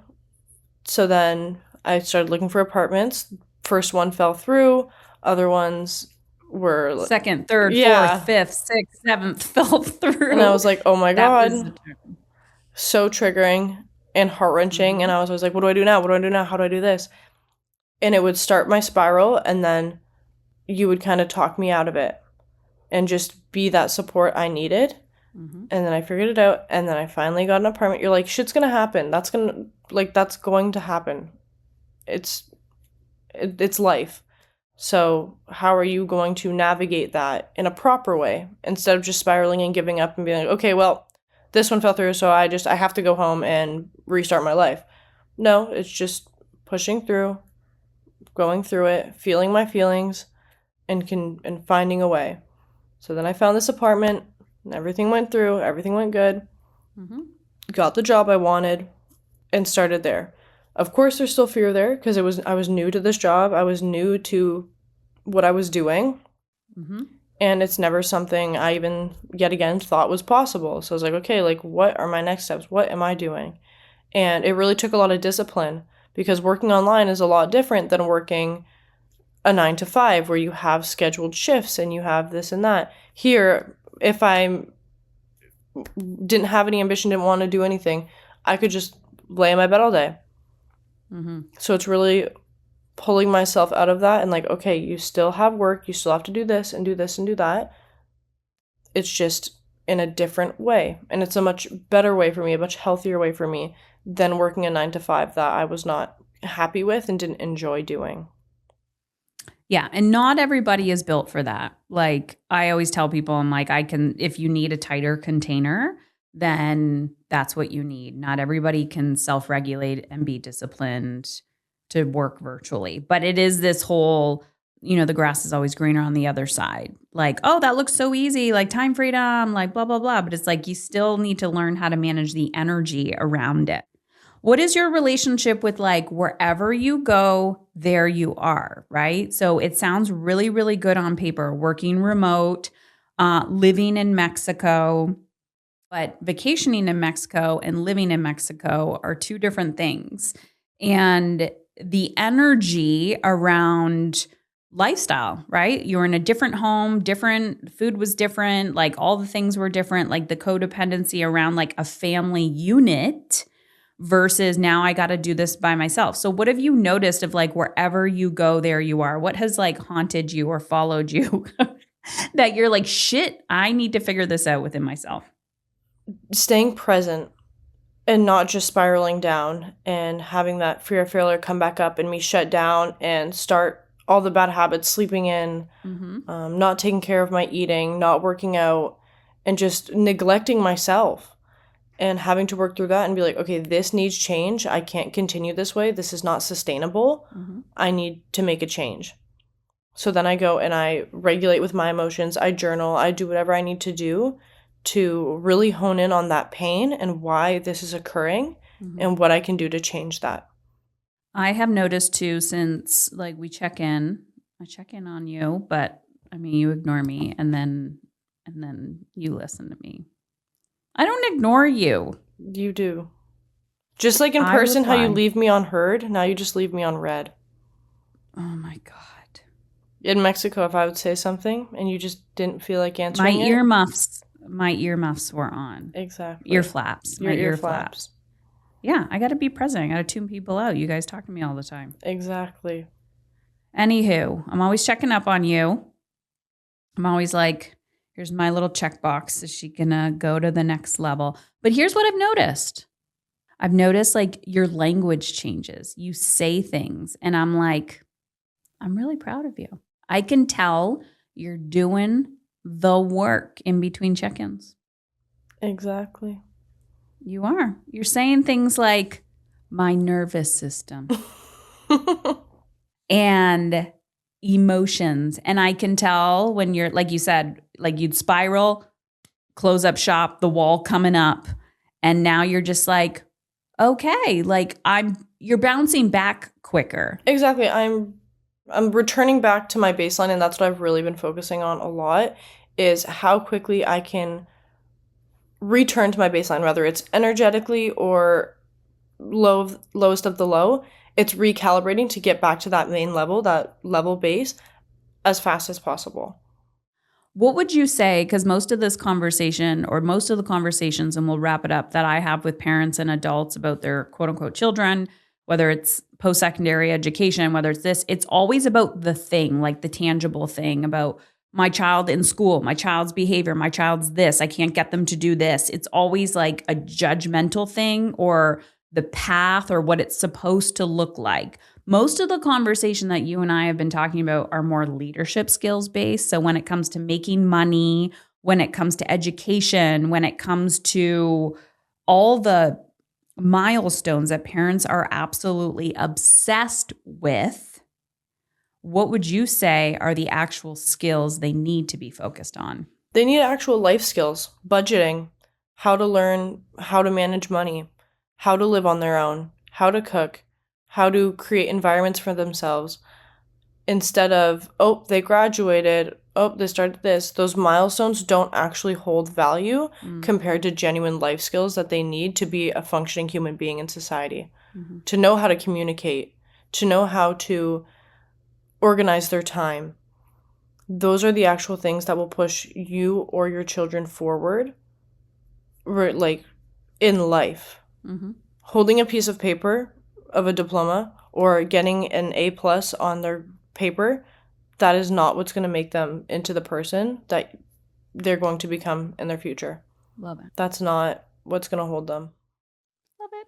C: So then I started looking for apartments. first one fell through, other ones were
A: second, third,
C: Yeah.
A: fourth, fifth, sixth, seventh fell through.
C: And I was like, oh my
A: That
C: God,
A: was
C: so triggering and heart-wrenching. And I was always like, what do I do now? What do I do now? How do I do this? And it would start my spiral, and then you would kind of talk me out of it and just be that support I needed. And then I figured it out, and then I finally got an apartment. You're like, shit's gonna happen. That's going to happen. It's life. So how are you going to navigate that in a proper way instead of just spiraling and giving up and being like, okay, well, this one fell through, so I have to go home and restart my life. No, it's just pushing through, going through it, feeling my feelings, and finding a way. So then I found this apartment, and everything went through, everything went good, got the job I wanted, and started there. Of course, there's still fear there because I was new to this job. I was new to what I was doing. And it's never something I even, yet again, thought was possible. So I was like, okay, like, what are my next steps? What am I doing? And it really took a lot of discipline because working online is a lot different than working a 9 to 5 where you have scheduled shifts and you have this and that. Here, if I didn't have any ambition, didn't want to do anything, I could just lay in my bed all day. So it's really pulling myself out of that and like, okay, you still have work, you still have to do this and do this and do that. It's just in a different way. And it's a much better way for me, a much healthier way for me than working a 9 to 5 that I was not happy with and didn't enjoy doing.
A: Yeah. And not everybody is built for that. Like I always tell people, I'm like, if you need a tighter container, then that's what you need. Not everybody can self-regulate and be disciplined to work virtually. But it is this whole, the grass is always greener on the other side. Like, oh, that looks so easy, like time freedom, like blah, blah, blah. But it's like you still need to learn how to manage the energy around it. What is your relationship with like wherever you go, there you are, right? So it sounds really, really good on paper, working remote, living in Mexico. But vacationing in Mexico and living in Mexico are two different things. And the energy around lifestyle, right? You were in a different home, different food was different, like all the things were different, like the codependency around like a family unit versus now I got to do this by myself. So what have you noticed of like wherever you go, there you are? What has like haunted you or followed you that you're like, shit, I need to figure this out within myself?
C: Staying present and not just spiraling down and having that fear of failure come back up and me shut down and start all the bad habits, sleeping in, not taking care of my eating, not working out, and just neglecting myself and having to work through that and be like, okay, this needs change. I can't continue this way. This is not sustainable. I need to make a change. So then I go and I regulate with my emotions. I journal. I do whatever I need to do to really hone in on that pain and why this is occurring and what I can do to change that.
A: I have noticed too, since like I check in on you, but I mean, you ignore me and then you listen to me. I don't ignore you.
C: You do. Just like in person, how you leave me on heard, now you just leave me on read.
A: Oh my God.
C: In Mexico, if I would say something and you just didn't feel like answering
A: My earmuffs were on.
C: Exactly.
A: Ear flaps.
C: Your ear flaps.
A: Yeah, I got to be present. I got to tune people out. You guys talk to me all the time.
C: Exactly.
A: Anywho, I'm always checking up on you. I'm always like, here's my little checkbox. Is she going to go to the next level? But here's what I've noticed. I've noticed like your language changes. You say things and I'm like, I'm really proud of you. I can tell you're doing the work in between check-ins.
C: Exactly.
A: You are. You're saying things like my nervous system and emotions. And I can tell when you're, like you said, like you'd spiral, close up shop, the wall coming up. And now you're just like, okay, like you're bouncing back quicker.
C: Exactly. I'm returning back to my baseline, and that's what I've really been focusing on a lot, is how quickly I can return to my baseline, whether it's energetically or lowest of the low, it's recalibrating to get back to that main level, that level base, as fast as possible.
A: What would you say, because most of this conversation or most of the conversations, and we'll wrap it up, that I have with parents and adults about their quote unquote children, whether it's post-secondary education, whether it's this, it's always about the thing, like the tangible thing about my child in school, my child's behavior, my child's this, I can't get them to do this. It's always like a judgmental thing or the path or what it's supposed to look like. Most of the conversation that you and I have been talking about are more leadership skills based. So when it comes to making money, when it comes to education, when it comes to all the milestones that parents are absolutely obsessed with, what would you say are the actual skills they need to be focused on?
C: They need actual life skills, budgeting, how to learn how to manage money, how to live on their own, how to cook, how to create environments for themselves. Instead of, oh, they graduated, oh, they started this. Those milestones don't actually hold value compared to genuine life skills that they need to be a functioning human being in society. Mm-hmm. To know how to communicate, to know how to organize their time. Those are the actual things that will push you or your children forward, like in life. Mm-hmm. Holding a piece of paper of a diploma or getting an A+ on their paper, that is not what's going to make them into the person that they're going to become in their future.
A: Love it.
C: That's not what's going to hold them.
A: Love it.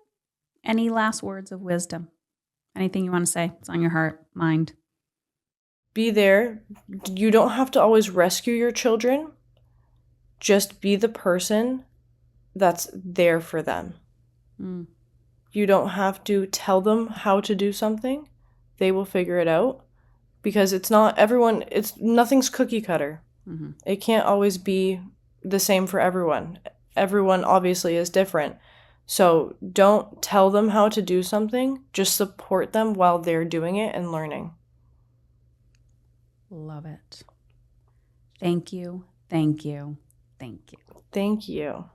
A: Any last words of wisdom? Anything you want to say? It's on your heart, mind.
C: Be there. You don't have to always rescue your children. Just be the person that's there for them. You don't have to tell them how to do something. They will figure it out. Because it's not everyone, nothing's cookie cutter. Mm-hmm. It can't always be the same for everyone. Everyone obviously is different. So don't tell them how to do something. Just support them while they're doing it and learning.
A: Love it. Thank you. Thank you. Thank you.
C: Thank you.